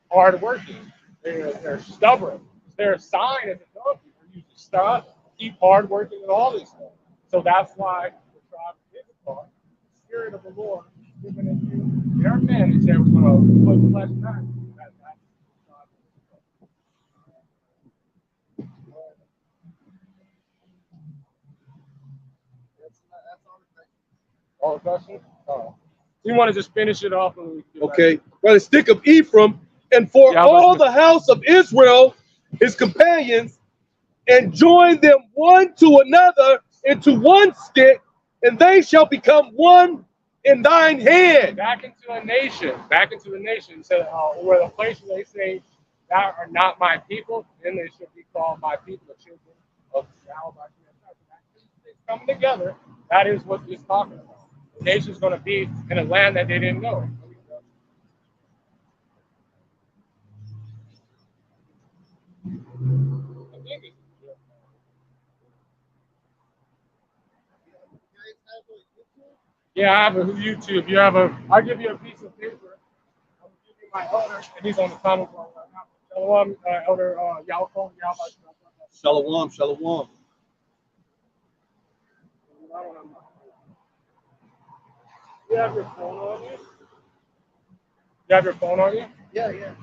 hardworking. They're stubborn. Their sign is a donkey. They're usually stubborn, keep hardworking, and all these things. So that's why the tribe of Issachar, the Spirit of the Lord, given in you, their man, he said, was going to put flesh back. That's the tribe of Issachar. All the questions? You want to just finish it off? And Okay. By the stick of Ephraim, and for all the house of Israel, his companions, and join them one to another into one stick, and they shall become one in thine hand. Back into the nation. So, where the places they say that are not my people, then they should be called my people, the children of Yahweh. It's coming together. That is what it's talking about. The nation's going to be in a land that they didn't know. Yeah, I have a YouTube. You have a. I'll give you a piece of paper. I'll give you my elder, and he's on the comment line right now. Shalom, Elder Yalko. Shalom, shalom. You have your phone on you? You have your phone on you? Yeah, yeah.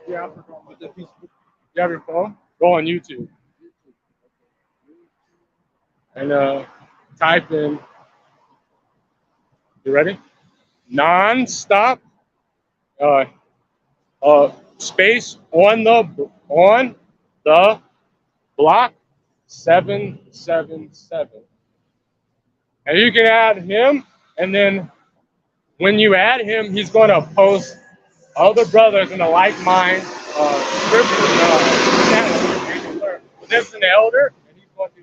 Yeah, you have your phone? Go on YouTube and type in. You ready? Non-stop. Uh, space on the block 777, and you can add him, and then when you add him, he's going to post other brothers in a like mind scripture channel where you can learn. But this is an elder, and he's going to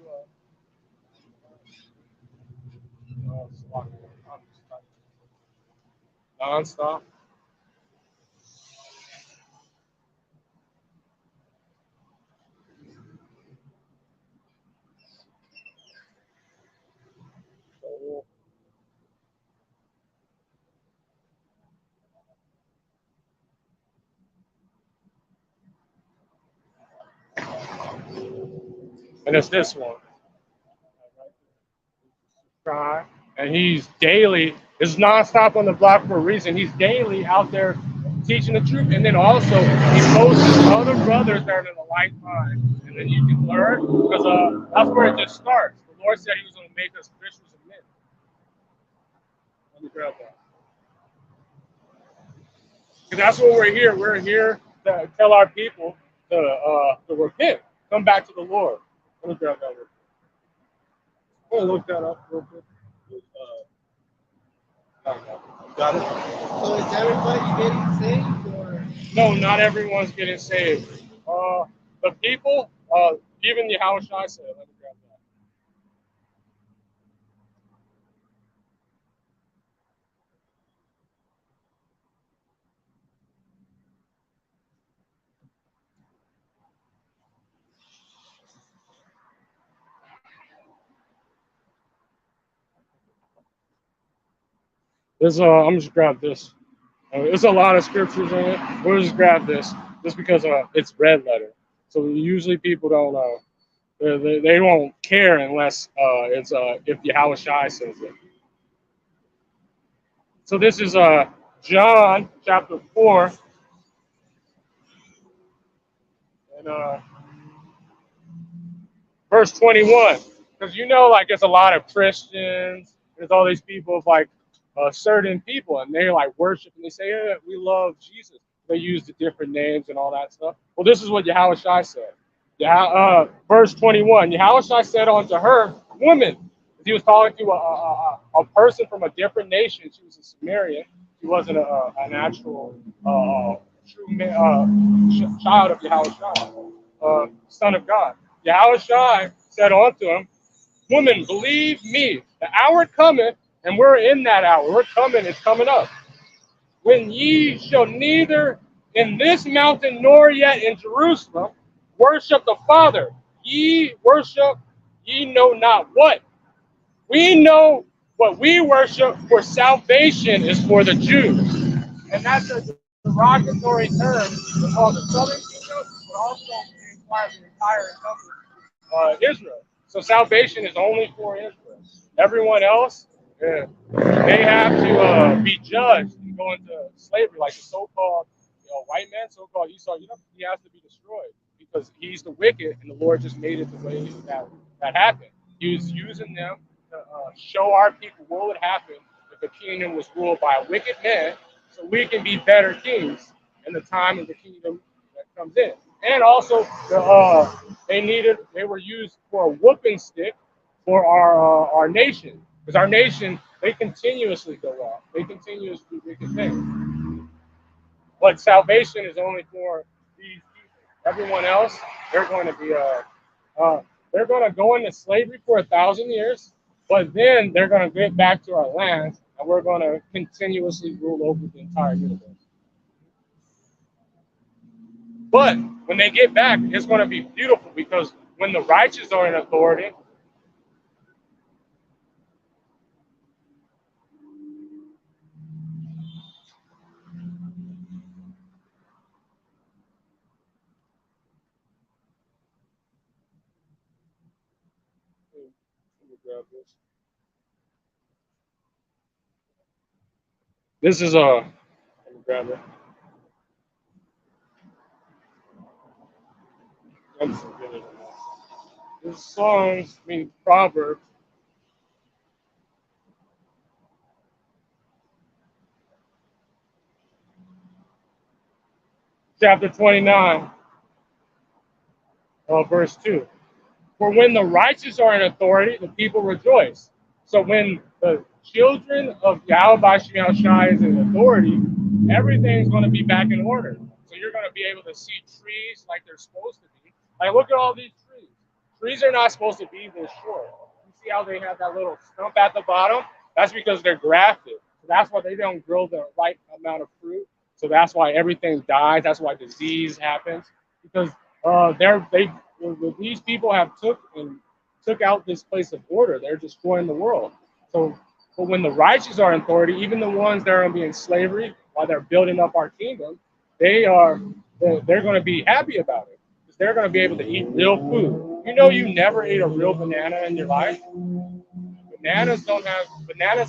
non-stop. And it's this one. Right. And he's daily, it's nonstop on the block for a reason. He's daily out there teaching the truth. And then also, he posts other brothers that are in the like mind. And then you can learn, because that's where it just starts. The Lord said he was going to make us fishers of men. Let me grab that. Because that's what we're here. We're here to tell our people to repent, come back to the Lord. Let me grab that real quick. I'm going to look that up real quick. Got it? So is everybody getting saved, or? No, not everyone's getting saved. The people, even Yahushua said, let me grab that. I'm just grab this. There's a lot of scriptures in it. We'll just grab this, just because it's red letter. So usually people don't, they won't care unless it's if Yahushua says it. So this is John chapter 4, and verse 21. Because like it's a lot of Christians. There's all these people of like certain people, and they like worship and they say, yeah, we love Jesus. They use the different names and all that stuff. Well, this is what Yahushua said. Verse 21. Yahushua said unto her, woman. He was talking to a person from a different nation. She was a Sumerian. She wasn't an actual true child of Yahushua, son of God. Yahushua said unto him, woman, believe me, the hour cometh, and we're in that hour. We're coming, it's coming up. When ye shall neither in this mountain nor yet in Jerusalem worship the Father. Ye worship, ye know not what. We know what we worship, for salvation is for the Jews. And that's a derogatory term for the southern kingdom, but also requires the entire Israel. So salvation is only for Israel. Everyone else, they have to be judged and go into slavery, like the so-called white man, so-called Esau. He has to be destroyed because he's the wicked, and the Lord just made it the way that happened. He was using them to show our people what would happen if the kingdom was ruled by a wicked man, so we can be better kings in the time of the kingdom that comes in. And also, they were used for a whooping stick for our nation, because our nation, they continuously go off. They continuously do wicked things. But salvation is only for these people. Everyone else, they're going to be they're going to go into slavery for 1,000 years, but then they're going to get back to our land, and we're going to continuously rule over the entire universe. But when they get back, it's going to be beautiful, because when the righteous are in authority, this is let me grab it. I'm so good at it. This Psalms, Proverbs. Chapter 29, verse 2. For when the righteous are in authority, the people rejoice. So when the children of Yahweh Shem Shai is in authority, everything's going to be back in order. So you're going to be able to see trees like they're supposed to be. Like, look at all these trees. Trees are not supposed to be this short. You see how they have that little stump at the bottom? That's because they're grafted. So that's why they don't grow the right amount of fruit. So that's why everything dies. That's why disease happens. Because these people have took out this place of order. They're destroying the world. So, but when the righteous are in authority, even the ones that are going to be in slavery while they're building up our kingdom, they're going to be happy about it because they're going to be able to eat real food. You know, you never ate a real banana in your life. Bananas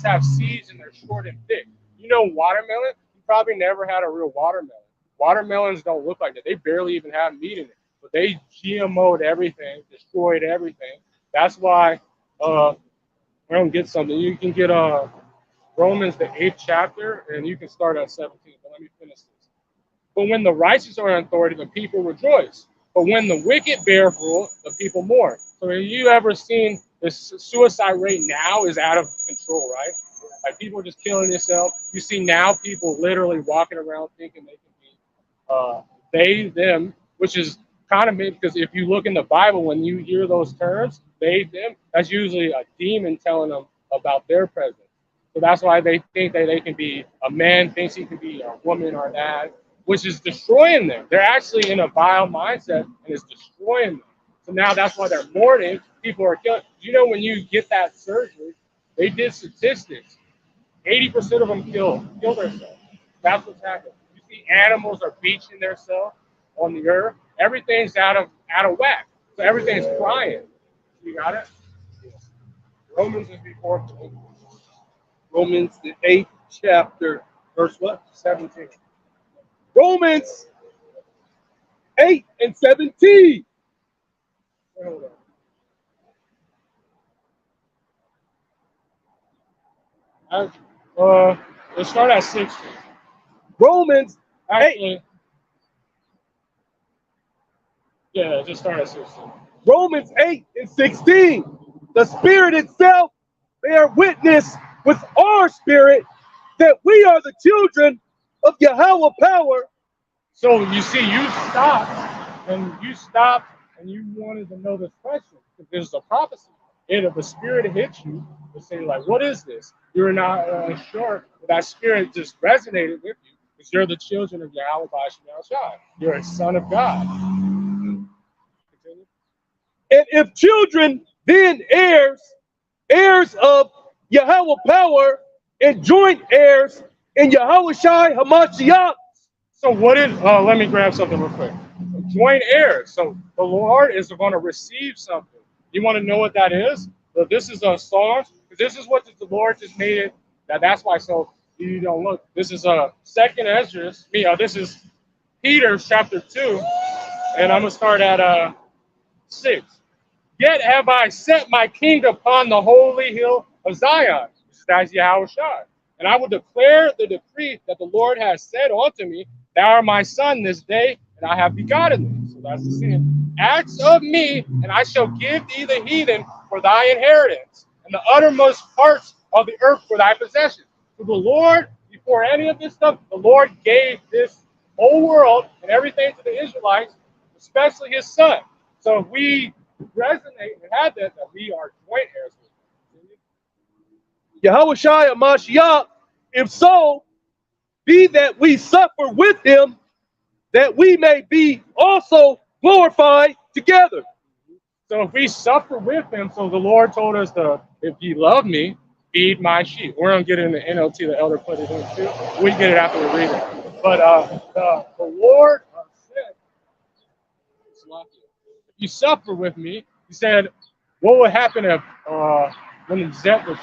have seeds and they're short and thick. You know, watermelon. You probably never had a real watermelon. Watermelons don't look like that. They barely even have meat in it. But they GMO'd everything, destroyed everything. That's why I don't get something. You can get Romans the 8th chapter, and you can start at 17. But let me finish this. But when the righteous are in authority, the people rejoice. But when the wicked bear rule, the people mourn. So have you ever seen the suicide rate now is out of control, right? Like people are just killing themselves. You see now people literally walking around thinking they can be they, them, which is kind of made because if you look in the Bible, when you hear those terms, they, them, that's usually a demon telling them about their presence. So that's why they think that they can be, a man thinks he can be a woman or that, which is destroying them. They're actually in a vile mindset and it's destroying them. So now that's why they're mourning. People are killing. You know, when you get that surgery, they did statistics. 80% of them kill themselves. That's what's happening. You see animals are beaching themselves on the earth. Everything's out of whack. So everything's crying. You got it? Romans is before Romans the 8th chapter, verse what? 17. Romans 8 and 17. Hold on. Let's start at 16. Romans 8. Actually, yeah, just start at 16. Romans 8 and 16. The Spirit itself bear witness with our spirit that we are the children of Yahweh power. So you see, you stopped and you wanted to know this question because this is a prophecy. And if the Spirit hits you, to say like, what is this? You're not sure. That Spirit just resonated with you because you're the children of Yahweh Shai. You're a son of God. Continue. And if children, then heirs, heirs of Yahweh power, and joint heirs in Yahweh Shai Hamashiach. So what is, let me grab something real quick. Joint heirs. So the Lord is going to receive something. You want to know what that is? So this is a song. This is what the Lord just made it. That's why, so you don't look. This is a second Ezra. This is Peter chapter 2. And I'm going to start at 6. Yet have I set my king upon the holy hill of Zion. That's Yahweh Shai. And I will declare the decree that the Lord has said unto me, thou art my son this day, and I have begotten thee. So that's the sin. Ask of me, and I shall give thee the heathen for thy inheritance, and the uttermost parts of the earth for thy possession. So the Lord, before any of this stuff, the Lord gave this whole world and everything to the Israelites, especially his son. So if we resonate and have that we are joint heirs with him. Yahweh Shai Hamashiach, if so, be that we suffer with him, that we may be also glorified together. So if we suffer with him, so the Lord told us to, if you love me, feed my sheep. We're gonna get it in the NLT. The elder put it in too. We can get it after we read it. But the Lord said, if you suffer with me, he said, what would happen if when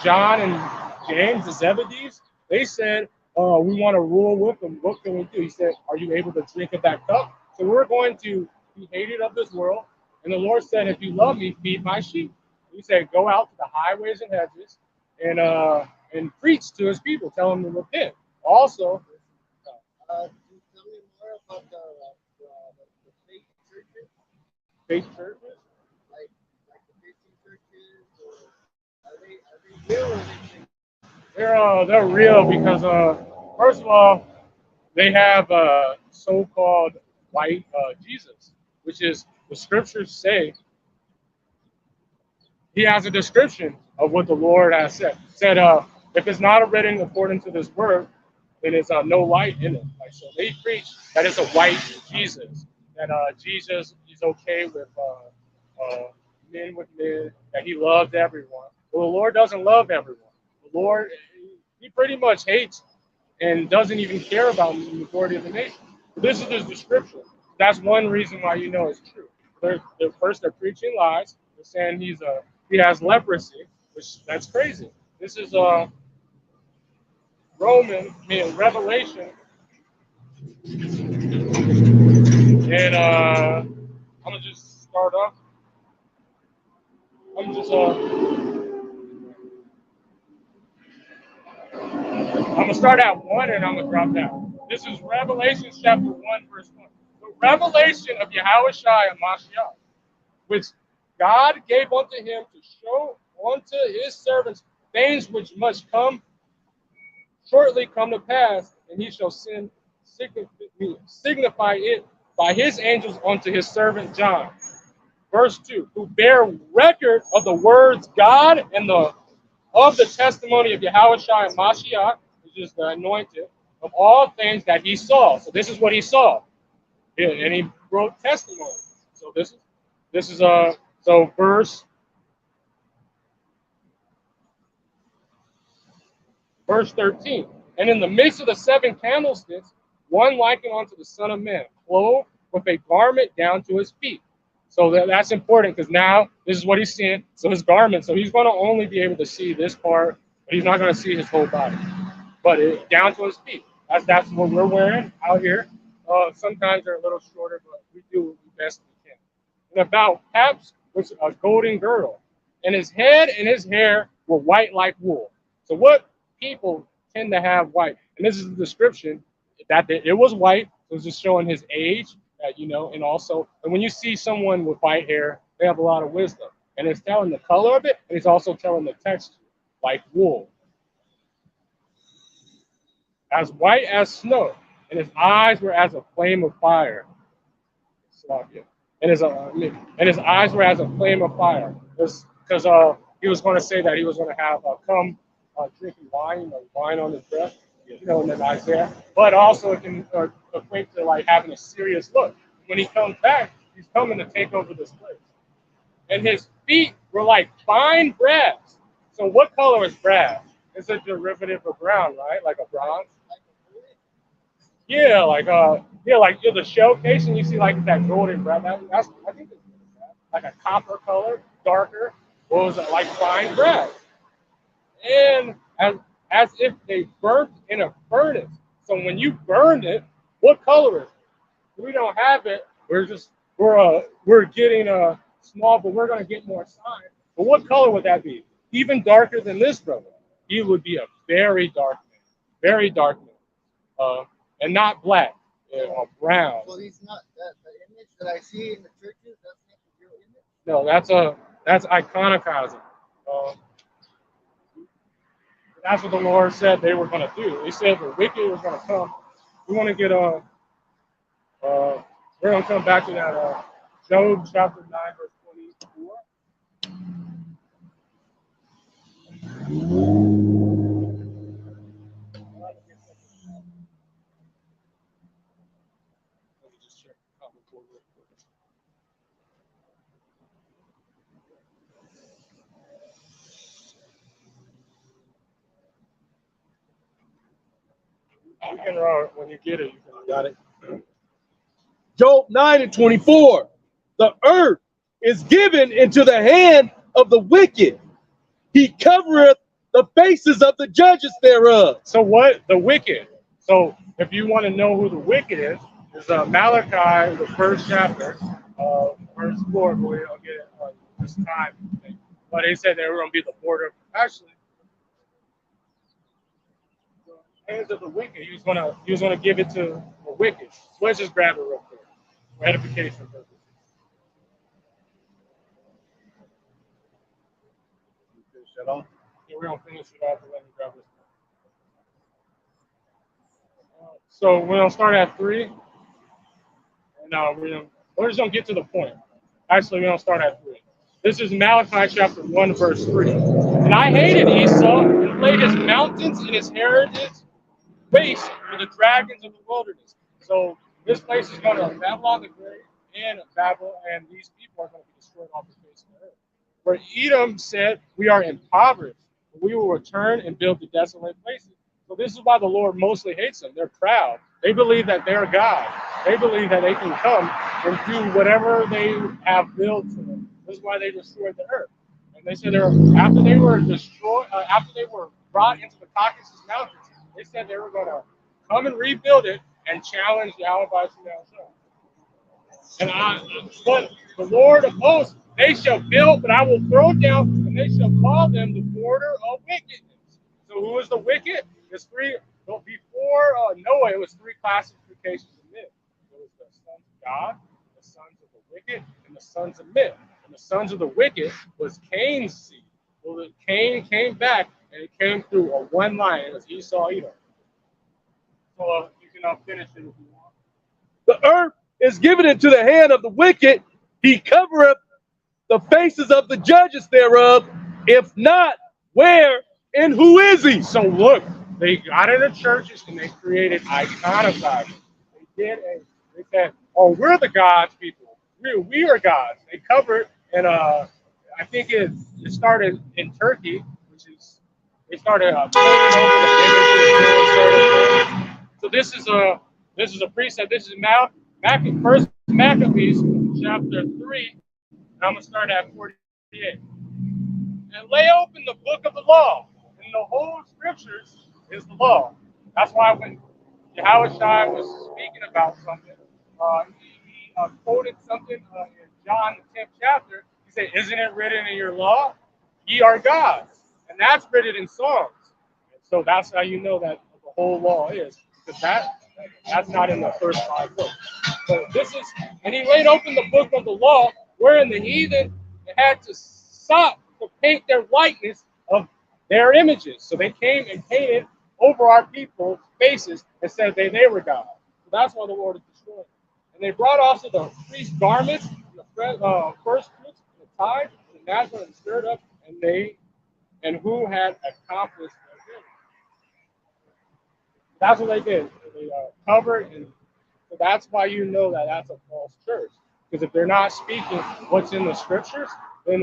John and James, the Zebedees, they said, we want to rule with them. What can we do? He said, are you able to drink of that cup? So we're going to be hated of this world. And the Lord said, if you love me, feed my sheep. He said, go out to the highways and hedges and preach to his people. Tell them to repent. Also, Can you tell me more about the faith churches? faith churches. Like the Christian churches, or are they real or are they fake? They're real because first of all, they have so-called white Jesus, which is the scriptures say he has a description of what the Lord has said. Said if it's not written according to this word, then it's no light in it. Like so, they preach that it's a white Jesus, that Jesus is okay with men with men, that he loves everyone. Well, the Lord doesn't love everyone. The Lord, he pretty much hates and doesn't even care about the majority of the nation. But this is his description. That's one reason why you know it's true. They're preaching lies. They're saying he has leprosy, which that's crazy. This is Revelation, and I'm gonna just start off. I'm gonna start at 1 and I'm gonna drop down. This is Revelation chapter 1, verse 1. The revelation of Yahushua and Mashiach, which God gave unto him to show unto his servants things which must shortly come to pass, and he shall signify it by his angels unto his servant John. Verse 2, who bear record of the words God and of the testimony of Yahushua and Mashiach, which is the anointed, of all things that he saw. So this is what he saw. Yeah, and he wrote testimony. So this is so verse 13. And in the midst of the 7 candlesticks, one likened unto the Son of Man, clothed with a garment down to his feet. So that's important because now this is what he's seeing. So his garment, so he's going to only be able to see this part, but he's not going to see his whole body. But down to his feet. That's what we're wearing out here. Sometimes they're a little shorter, but we do the best we can. And about paps was a golden girdle, and his head and his hair were white like wool. So what people tend to have white, and this is the description that it was white. It was just showing his age, and also, and when you see someone with white hair, they have a lot of wisdom, and it's telling the color of it, and it's also telling the texture, like wool, as white as snow, and his eyes were as a flame of fire. And his eyes were as a flame of fire. Because he was going to say that he was going to have come drinking wine, wine on his breath, in the Isaiah. But also it can equate to like having a serious look. When he comes back, he's coming to take over this place. And his feet were like fine brass. So what color is brass? It's a derivative of brown, right? Like a bronze. Yeah, like the showcase, and you see like that golden brown. That's I think it's like a copper color, darker. What was it, like fine brass? And as if they burnt in a furnace. So when you burned it, what color is it? We don't have it. We're getting small, but we're gonna get more sign. But what color would that be? Even darker than this brother. He would be a very dark man. And not black, or brown. So he's not the image that I see in the churches. That's not the real image. No, that's iconoclasm. That's what the Lord said they were going to do. He said the wicked was going to come. We want to get we're going to come back to that Job chapter 9 verse 24. Let me just check the comment board real quick. You can when you get it, you can Got it. Job 9:24. The earth is given into the hand of the wicked. He covereth the faces of the judges thereof. So what the wicked? So if you want to know who the wicked is Malachi, the first chapter, verse 4. But I'll get it this time. But they said they were going to be the border. Actually, the hands of the wicked. He was gonna give it to the wicked. So let's just grab it real quick for edification purposes. Finish that off. Yeah, we're gonna finish it off and let me grab this. So we're gonna start at 3, and we're just gonna get to the point. Actually, we're gonna start at 3. This is Malachi chapter 1, verse 3. And I hated Esau and laid his mountains and his heritage waste for the dragons of the wilderness. So this place is gonna Babylon the Great and Babel, and these people are gonna be destroyed off the face of the earth. Where Edom said, "We are impoverished, but we will return and build the desolate places." So this is why the Lord mostly hates them. They're proud. They believe that they're God. They believe that they can come and do whatever they have built to them. This is why they destroyed the earth. And they said after they were destroyed, after they were brought into the Caucasus Mountains, they said they were going to come and rebuild it and challenge Yahweh by Shemel. But the Lord of hosts, they shall build, but I will throw down, and they shall call them the border of wickedness. So who is the wicked? There's 3. Well, before Noah, it was 3 classifications of men. It was the sons of God, the sons of the wicked, and the sons of men. And the sons of the wicked was Cain's seed. Well, Cain came back, and it came through one line. It was Esau, Edom. So you can finish it if you want. The earth is given into the hand of the wicked. He covereth the faces of the judges thereof. If not, where and who is he? So look, they got in the churches and they created iconoclasm. They said, "Oh, we're the God's people. We are gods." They covered, and I think it started in Turkey, which is they started painting over the images. So this is a precept. This is First Maccabees chapter 3. And I'm gonna start at 48. And lay open the book of the law, and the whole scriptures is the law. That's why when Yahushua was speaking about something, he quoted something in John the 10th chapter. He said, "Isn't it written in your law? Ye are gods." And that's written in Psalms. And so that's how you know that the whole law is, because that's not in the first 5 books. So and he laid open the book of the law, wherein the heathen had to stop to paint their likeness of their images. So they came and painted over our people's faces and said they were God. So that's why the Lord is destroying. And they brought also the priest's garments, the first fruits, and the tithe, and the Nazareth, and stirred up, and who had accomplished their deed. That's what they did. They covered, and so that's why you know that that's a false church. Because if they're not speaking what's in the scriptures, then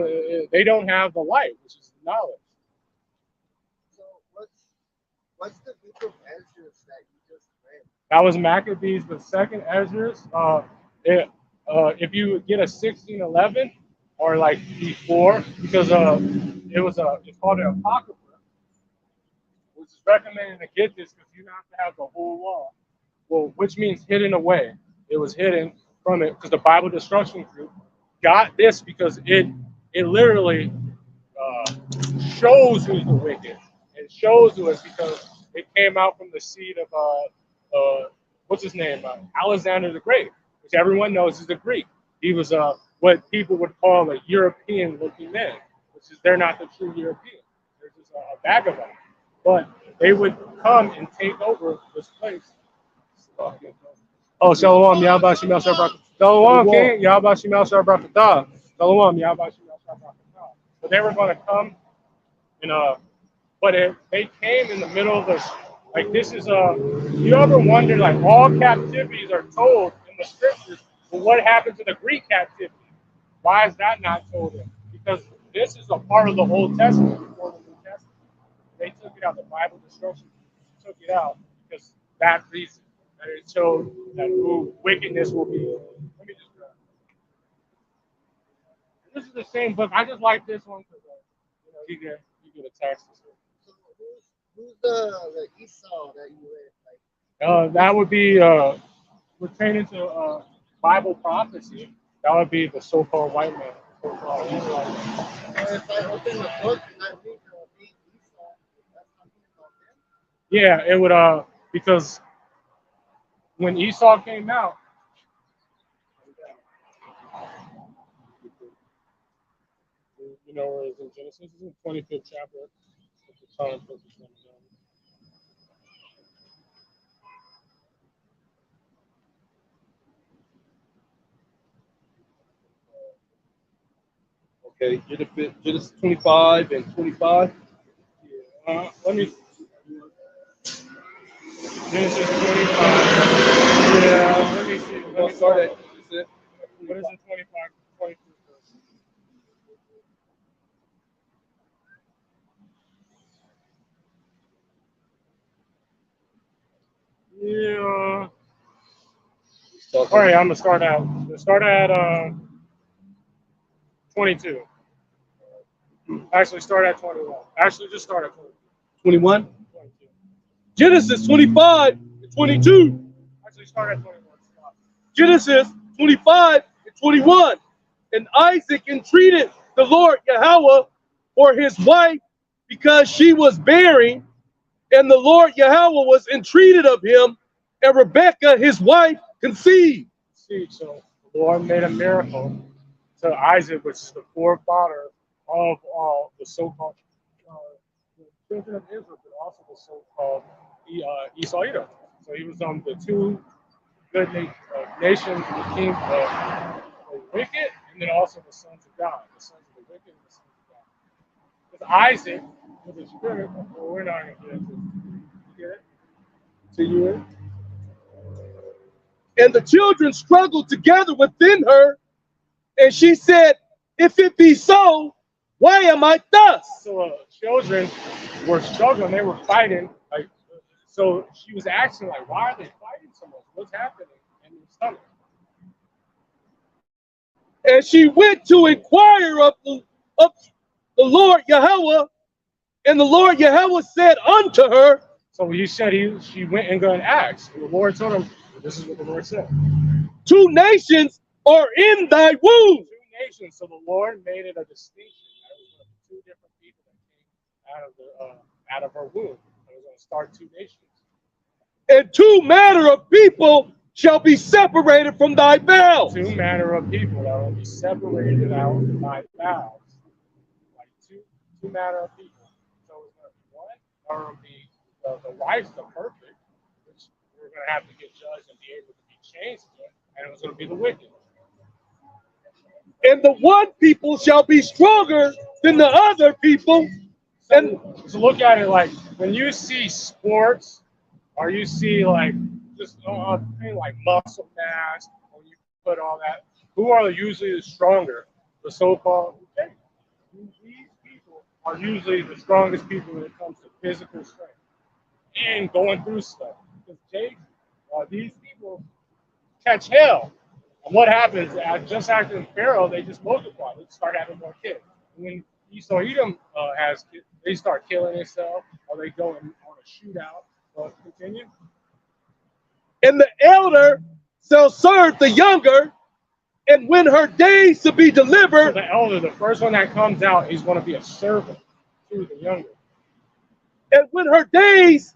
they don't have the light, which is knowledge. So what's the book of Ezra that you just read? That was Maccabees, but second Ezra's. If you get a 1611 or like before, because it's called an apocrypha, which is recommended to get this because you have to have the whole law. Well, which means hidden away. It was hidden from it because the Bible Destruction Group got this because it literally shows who's the wicked. It shows who is because it came out from the seed of what's his name, Alexander the Great, which everyone knows is a Greek. He was what people would call a European-looking man, which is they're not the true European. They're just a vagabond. But they would come and take over this place. Oh, Shalom, Yahweh Shemel Shabbat. Shalom, King, Yahweh Shemel Shabbat. Shalom, Yahweh Shemel Shabbat. But they were going to come, but they came in the middle of this. Like this is you ever wonder, like all captivities are told in the scriptures, but what happened to the Greek captivity? Why is that not told in? Because this is a part of the Old Testament before the New Testament. They took it out. The Bible Destruction took it out because that reason. And it showed that who wickedness will be. Let me just grab it. This is the same book. I just like this one because you get a text. So who's the Esau that you read? That would be pertaining to Bible prophecy. That would be the so-called white man. So-called Israelite. If I open the book and I read the name Esau, that's something about them. Yeah, it would because when Esau came out, you know where it's in Genesis, it's in the 25th chapter. It's the time for this one. Okay, Genesis 25 and 25. Let me. Genesis 25. Yeah, let me see. We'll start at What is it? 25, 22. Yeah. All right, I'm gonna start out. Start at 22. Actually, start at 21. Actually, just start at 21. 22. Genesis 25 and 22. Actually, start at 21. Stop. Genesis 25 and 21. And Isaac entreated the Lord Yahweh for his wife because she was bearing, and the Lord Yahweh was entreated of him, and Rebekah his wife conceived. See, so the Lord made a miracle to Isaac, which is the forefather of all the so-called the children of Israel, but also the so-called Esau Edom. So he was the two good nations, the king of the wicked, and then also the sons of God, the sons of the wicked and the sons of God. Because Isaac was a spirit, well, we're not going to get into it. You get it? To you. And the children struggled together within her, and she said, if it be so, why am I thus? So children were struggling, they were fighting. Like, so she was asking, like, why are they fighting so much? What's happening in their stomach? And she went to inquire of the Lord Yahweh, and the Lord Yahweh said unto her. So he said she went and go and asked. The Lord told him, this is what the Lord said. 2 nations are in thy womb. 2 nations. So the Lord made it a distinction. There was going to be 2 different people that came out of her womb. It was going to start 2 nations. And 2 manner of people shall be separated from thy bowels. 2 manner of people that will be separated out of thy bowels. Like two manner of people. So it's going to be one, or it'll be the righteous, the perfect, which we're going to have to get judged and be able to be changed again, and it was going to be the wicked. And the one people shall be stronger than the other people. And so look at it like when you see sports, or you see like just like muscle mass, or you put all that, who are usually the stronger? The so-called okay. These people are usually the strongest people when it comes to physical strength and going through stuff. Because these people catch hell. And what happens, just after Pharaoh, they just multiply. They start having more kids. And when Esau Edom has kids, they start killing themselves, or they go on a shootout. So continue. And the elder shall serve the younger, and when her days to be delivered. So the elder, the first one that comes out, is going to be a servant to the younger. And when her days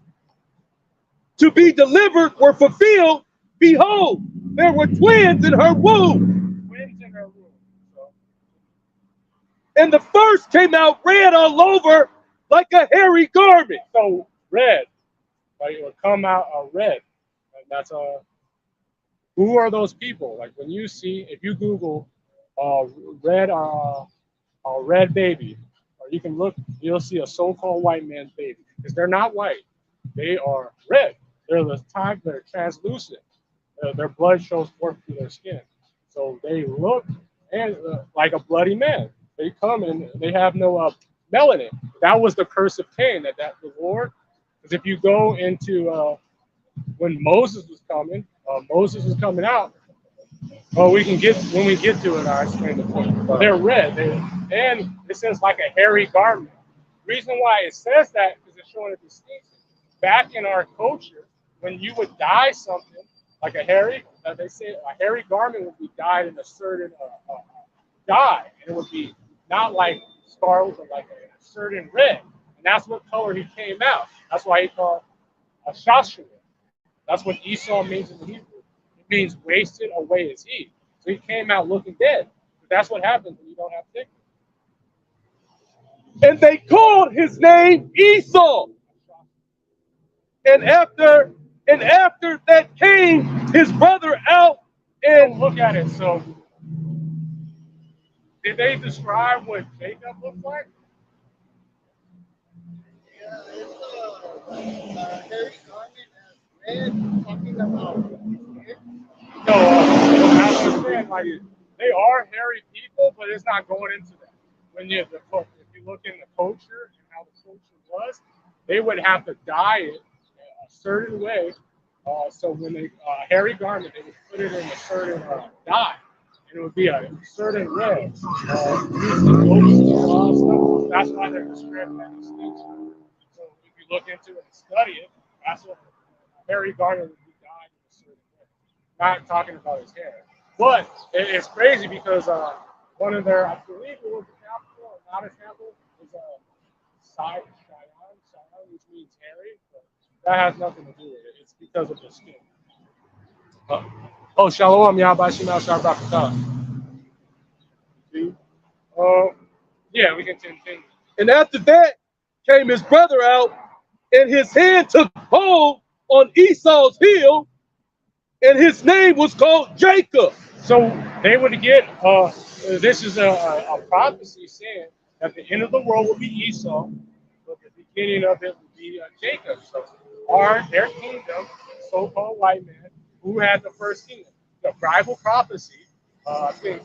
to be delivered were fulfilled, behold, there were twins in her womb. Twins in her womb. So. And the first came out red all over like a hairy garment. So red, like it would come out red. And that's who are those people? Like when you see, if you Google red baby, or you can look, you'll see a so-called white man's baby. Because they're not white. They are red. They're translucent. Their blood shows forth through their skin. So they look like a bloody man. They come and they have no melanin. That was the curse of Cain, that the Lord, because if you go into when Moses was coming out. Well, we can get when we get to it. I'll explain the point. But they're red, and it says like a hairy garment. Reason why it says that is it's showing a distinction. Back in our culture, when you would dye something like they say a hairy garment would be dyed in a certain dye, and it would be not like scarlet, but like a certain red, and that's what color he came out. That's why he called a Shashua. That's what Esau means in the Hebrew. It means wasted away is he. So he came out looking dead. But that's what happens when you don't have pigment. And they called his name Esau. And after that came his brother out And and look at it. So did they describe what Jacob looked like? Yeah, it's hairy garment as red, talking about his hair. No, that's what I'm saying. Like they are hairy people, but it's not going into that. When you if you look in the culture and how the culture was, they would have to dye it a certain way. So when they hairy garment, they would put it in a certain dye, and it would be a certain red. That's why they're describing that distinction. So if you look into it and study it, that's what hairy garment would be dyed in a certain way. Not talking about his hair, but it's crazy because one of their, I believe it was a capital, or not a capital, is Cheyenne, which means hairy, but that has nothing to do with it. It's because of the skin. Oh, Shalom, Yahbashim Al-Sharbakatah. See? Yeah, we can continue. and after that came his brother out, and his hand took hold on Esau's heel, and his name was called Jacob. So they would get, this is a prophecy saying that the end of the world will be Esau, but the beginning of it will be Jacob. So their kingdom, so-called white man, who had the first kingdom. The Bible prophecy, I think,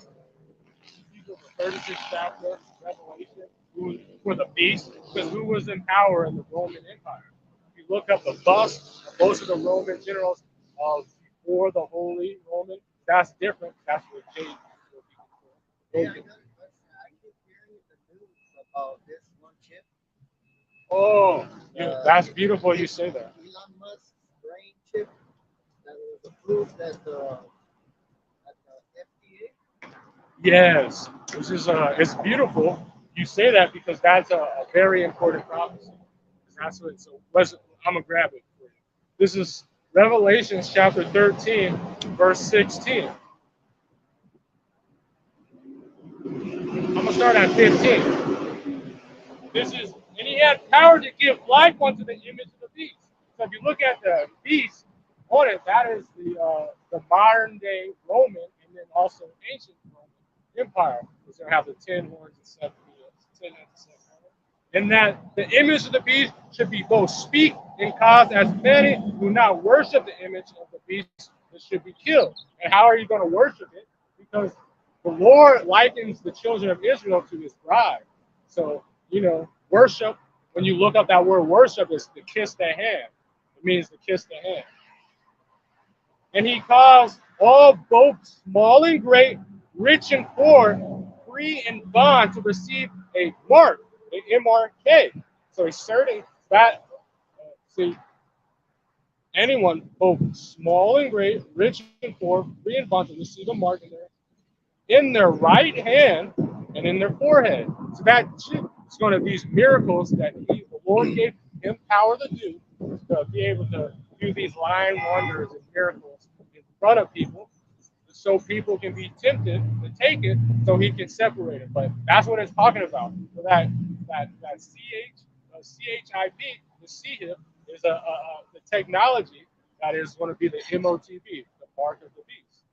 the 36th chapter, Revelation, who were the beast, because who was in power in the Roman Empire? If you look up the bust of most of the Roman generals of before the Holy Roman, that's different. That's what Jacob will be Yeah, I before. know, but I keep hearing the news about this one chip. Oh, that's beautiful you say that. Elon Musk's brain chip that was approved at the FDA. Yes, this is it's beautiful. You say that because that's a very important prophecy. That's what. So I'm gonna grab it for you. This is Revelation chapter 13, verse 16. I'm gonna start at 15. This is, and he had power to give life unto the image of the beast. So if you look at the beast on it, that is the modern day Roman, and then also ancient Roman Empire, because they have the 10 horns and 7 heads, 10 heads and 7 horns. And that the image of the beast should be both speak and cause as many who not worship the image of the beast that should be killed. And how are you going to worship it? Because the Lord likens the children of Israel to his bride. So, worship, when you look up that word worship, is to kiss the hand. It means to kiss the hand. And he caused all, both small and great, rich and poor, free and bond, to receive a mark, an MRK. So a certain that, see, anyone, both small and great, rich and poor, free and bond, to receive a mark in their right hand and in their forehead. So that is going to be these miracles that the Lord gave him power to do, to be able to do these lying wonders and miracles in front of people, so people can be tempted to take it, so he can separate it. But that's what it's talking about. So that CHIP, the CHIP, is the technology that is going to be the MOTB, the mark of the beast.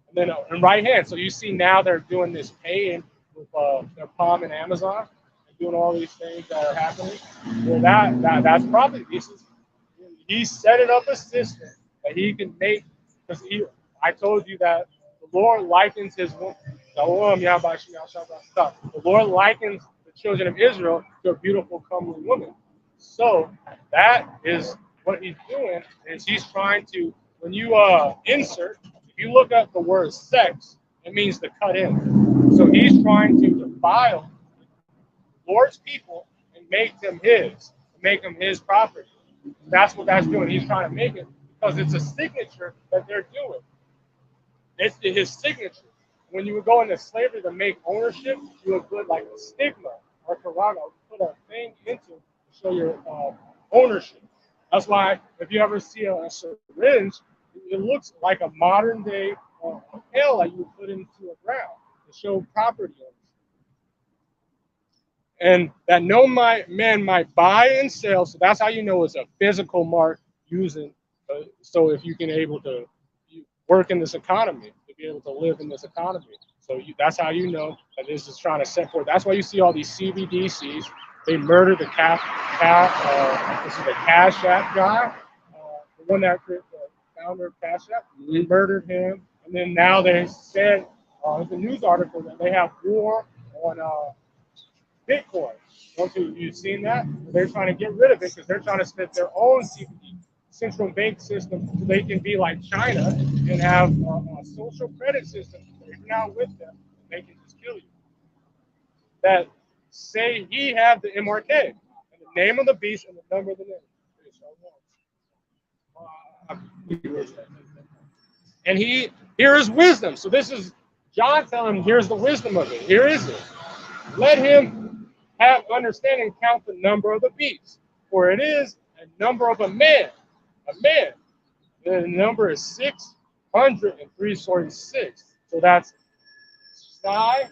And then in right hand, so you see now they're doing this paying with their Palm and Amazon, and doing all these things that are happening. Well, that's probably he's setting up a system that he can make, because I told you that the Lord likens his woman. The Lord likens the children of Israel to a beautiful, comely woman. So that is what he's doing is he's trying to when you insert, if you look up the word sex, it means to cut in. So he's trying to defile Lord's people and make them his property. That's what that's doing. He's trying to make it because it's a signature that they're doing. It's his signature. When you would go into slavery to make ownership, you would put like a stigma or karaga, put a thing into to show your ownership. That's why if you ever see a syringe, it looks like a modern day pill that you would put into a ground to show property ownership. And that no man might buy and sell. So that's how you know it's a physical mark using. So if you can able to work in this economy, to be able to live in this economy. So that's how you know that this is trying to set forth. That's why you see all these CBDCs. They murdered the this is the Cash App guy, the one that created the founder of Cash App. They murdered him, and then now they said there's a news article that they have war on Bitcoin. Don't you've seen that? They're trying to get rid of it because they're trying to set their own CBD central bank system so they can be like China and have a social credit system. If you're not with them, they can just kill you. That say he have the MRK and the name of the beast and the number of the name. And here is wisdom. So this is John telling him, here's the wisdom of it. Here is it. Let him have understanding, count the number of the beast, for it is a number of a man. A man. The number is 636. So that's stigma.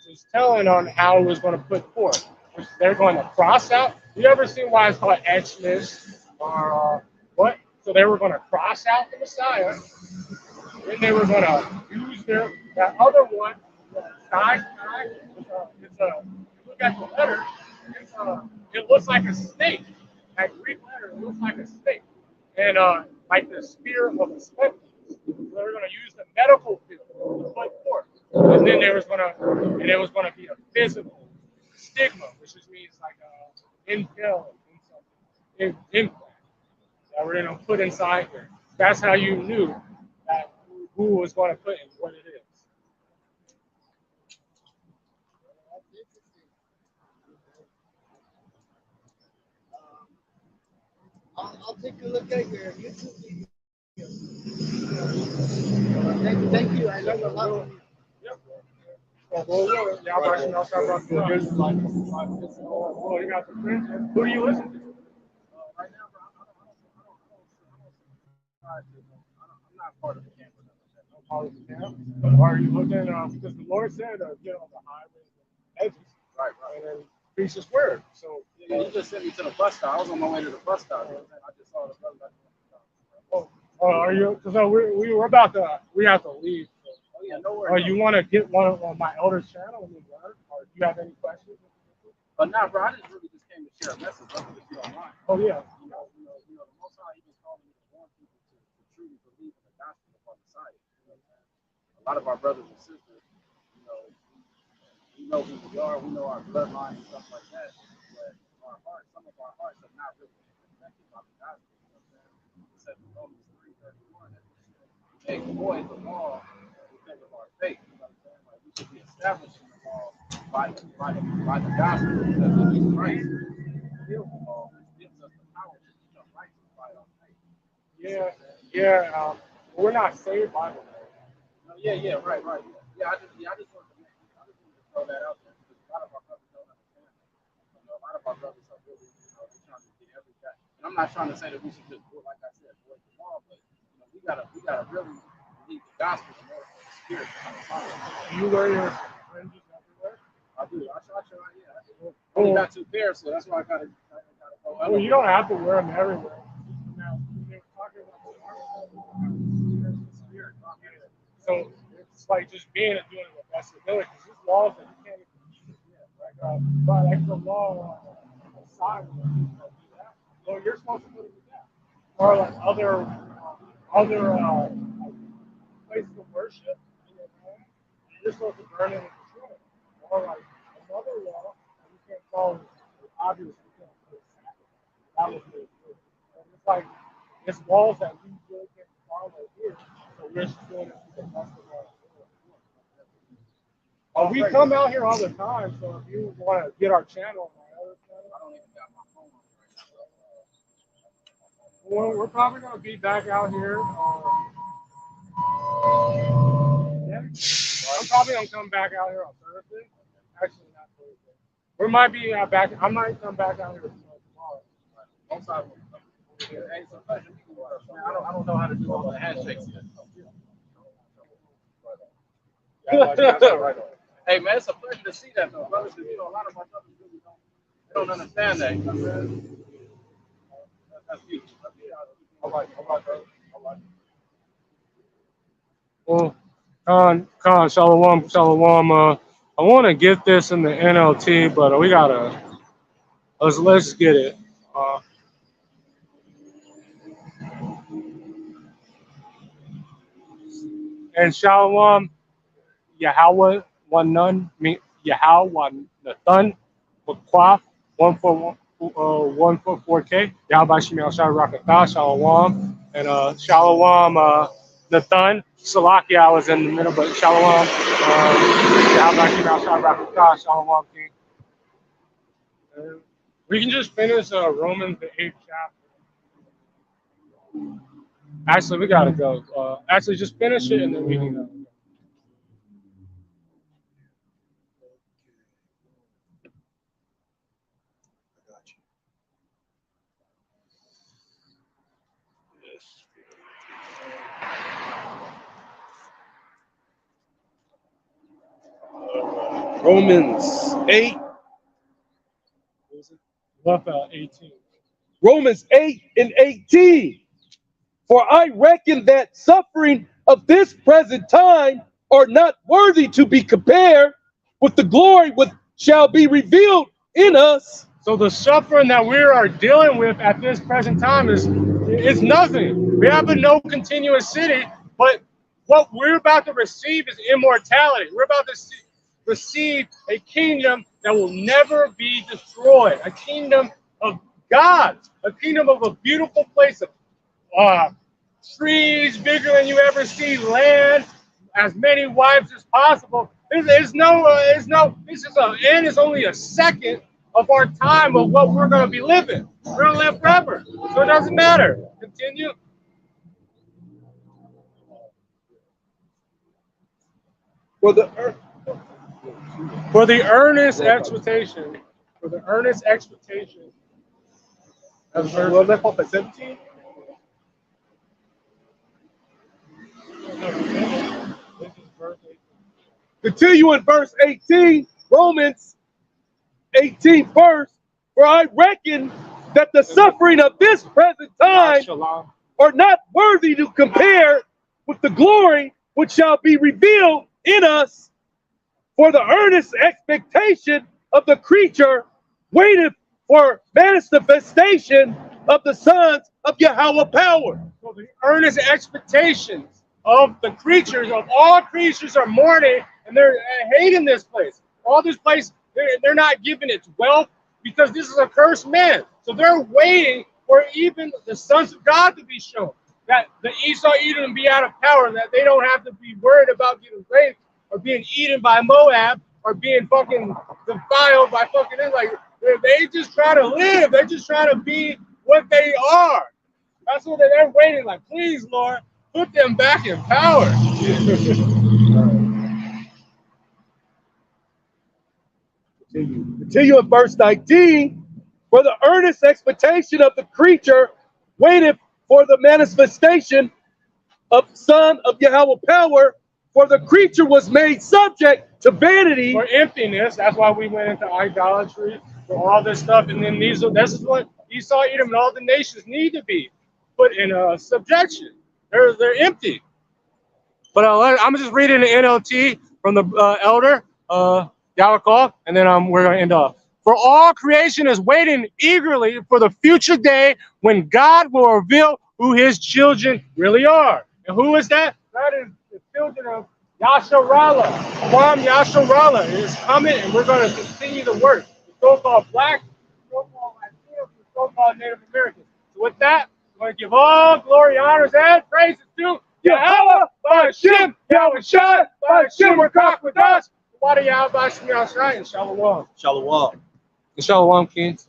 So he's telling on how he was going to put forth. Which they're going to cross out. You ever seen why it's called Xmas or what? So they were going to cross out the Messiah. Then they were going to use that other one, sky. Look at the letter. It looks like a snake. That Greek letter looks like a snake. And like the spear of a snake. So they were going to use the medical field to put forth. And then it was going to be a physical stigma, which just means like implant that we're going to put inside here. That's how you knew that who was going to put in what it is. That's interesting. I'll take a look at your YouTube video. Thank you. I learned a lot from you. Yep. Well, yeah, I'm actually not talking about the good. Well, you got the friends. Who do you listen to? Right now, bro, I'm not part of the camp or nothing like that. No part of the camp. Are you looking? Because the Lord said, get on the highways and edges, Right. and then preach His word. So, Yeah, you just sent me to the bus stop. I was on my way to the bus stop. You know what I'm saying? I just saw the brother. are you? Because we're about to. We have to leave. So. Oh, yeah, no worries. You want to get one on my elder's channel and learn, or do you have any questions? But nah, bro, I just really just came to share a message, brother, if you don't mind. Oh yeah. The Most High even calling me to warn people to truly believe in the gospel of our Messiah. You know what I'm saying? A lot of our brothers and sisters, we know who we are, we know our bloodline and stuff like that. But our hearts, some of our hearts are not really affected by the gospel. You know what I'm saying? It says in Romans 3:31 that we make void the law because of our faith. You know what I'm saying? Like we should be establishing the law by the gospel because of Jesus Christ. Fulfills the law, which gives us the power to become righteous by our faith. Yeah. We're not saved by the way. No, yeah, right. Yeah, I just wanted to throw that out there because a lot of our brothers don't understand that. A lot of our brothers are really, they're trying to get every guy. And I'm not trying to say that we should just do it like I said, avoid the law, but we gotta really believe the gospel in order for the spirit to come upon us. You wear your fringes everywhere. I do. I only got 2 pairs, so that's why I gotta go. Well, you don't have to wear them everywhere. Now, we're talking about the spirit. So it's like just being and doing the best of ability. Because there's laws that you can't even keep. Like the law on the side, well, you're supposed to do that. Or like other places of worship in your home, you're supposed to burn it and destroy it. Or like another law, you can't follow obviously that was really good. And it's like it's walls that we really can't follow here, so we're just doing it to the best of our ability. We come out here all the time, so if you want to get our channel, my other channel, I don't even got my phone right now. Well, we're probably gonna be back out here. Yeah, I'm probably gonna come back out here on Thursday. Actually, not Thursday. We might be back. I might come back out here tomorrow. Most of them. Hey, so pleasure meeting you. Man, I don't know how to do all the handshakes yet. Right. Hey man, it's a pleasure to see that though, brothers. Because you know a lot of my brothers really don't understand that. You know what I'm saying? That's huge. All right, brother. All right. Well, Khan, Shalom. I want to get this in the NLT, but we gotta let's get it. And Shalom, Yahweh, one none, Yahweh, one Nathan, Makwaf, 144K, Yahweh Shemel Shah Rakatah, Shalom, and Shalom, Nathan, Salaki, I was in the middle, but Shalom, Yahweh Shemel Shah Rakatah, Shalom, King. We can just finish Romans, the 8th chapter. Actually, we gotta go. Actually, just finish it and then we can go. Romans 8. Left 18. Romans 8 and 18. For I reckon that suffering of this present time are not worthy to be compared with the glory which shall be revealed in us. So the suffering that we are dealing with at this present time is nothing. We have a no continuous city, but what we're about to receive is immortality. We're about to receive a kingdom that will never be destroyed, a kingdom of God, a kingdom of a beautiful place of trees bigger than you ever see, land, as many wives as possible. This is only a second of our time of what we're going to be living. We're going to live forever, so it doesn't matter. Continue. For the earnest expectation. That's verse 17. Continue in verse 18, Romans 18 first. For I reckon that the suffering of this present time are not worthy to compare with the glory which shall be revealed in us. For the earnest expectation of the creature waiteth for manifestation of the sons of Yahweh power. So the earnest expectations of the creatures, of all creatures, are mourning, and they're hating this place. All this place, they're not giving its wealth because this is a cursed man. So they're waiting for even the sons of God to be shown, that the Esau Edom be out of power, that they don't have to be worried about getting raped or being eaten by Moab or being fucking defiled by fucking Israel. They just try to live. They're just trying to be what they are. That's what they're waiting. Like, please, Lord, put them back in power. Continue in verse 19. For the earnest expectation of the creature waiteth for the manifestation of Son of Yahweh power. For the creature was made subject to vanity. For emptiness. That's why we went into idolatry, for all this stuff. And then this is what Esau, Edom, and all the nations need to be put in subjection. They're empty. But I'm just reading the NLT from the elder, Yaakov, and then we're going to end off. For all creation is waiting eagerly for the future day when God will reveal who his children really are. And who is that? That is the children of Yasharallah. Kwam Yasharallah is coming, and we're going to continue the work. The so-called black so-called Native Americans. So with that, I'm going to give all glory, honors, and praises to Yahweh, Ba'ashem, Yahweh Shai, Ba'ashem, Rakak with us. Wada Yahweh, Ba'ashem, Yahweh Shai, and Shalom. Shalom. Shalom, Kings.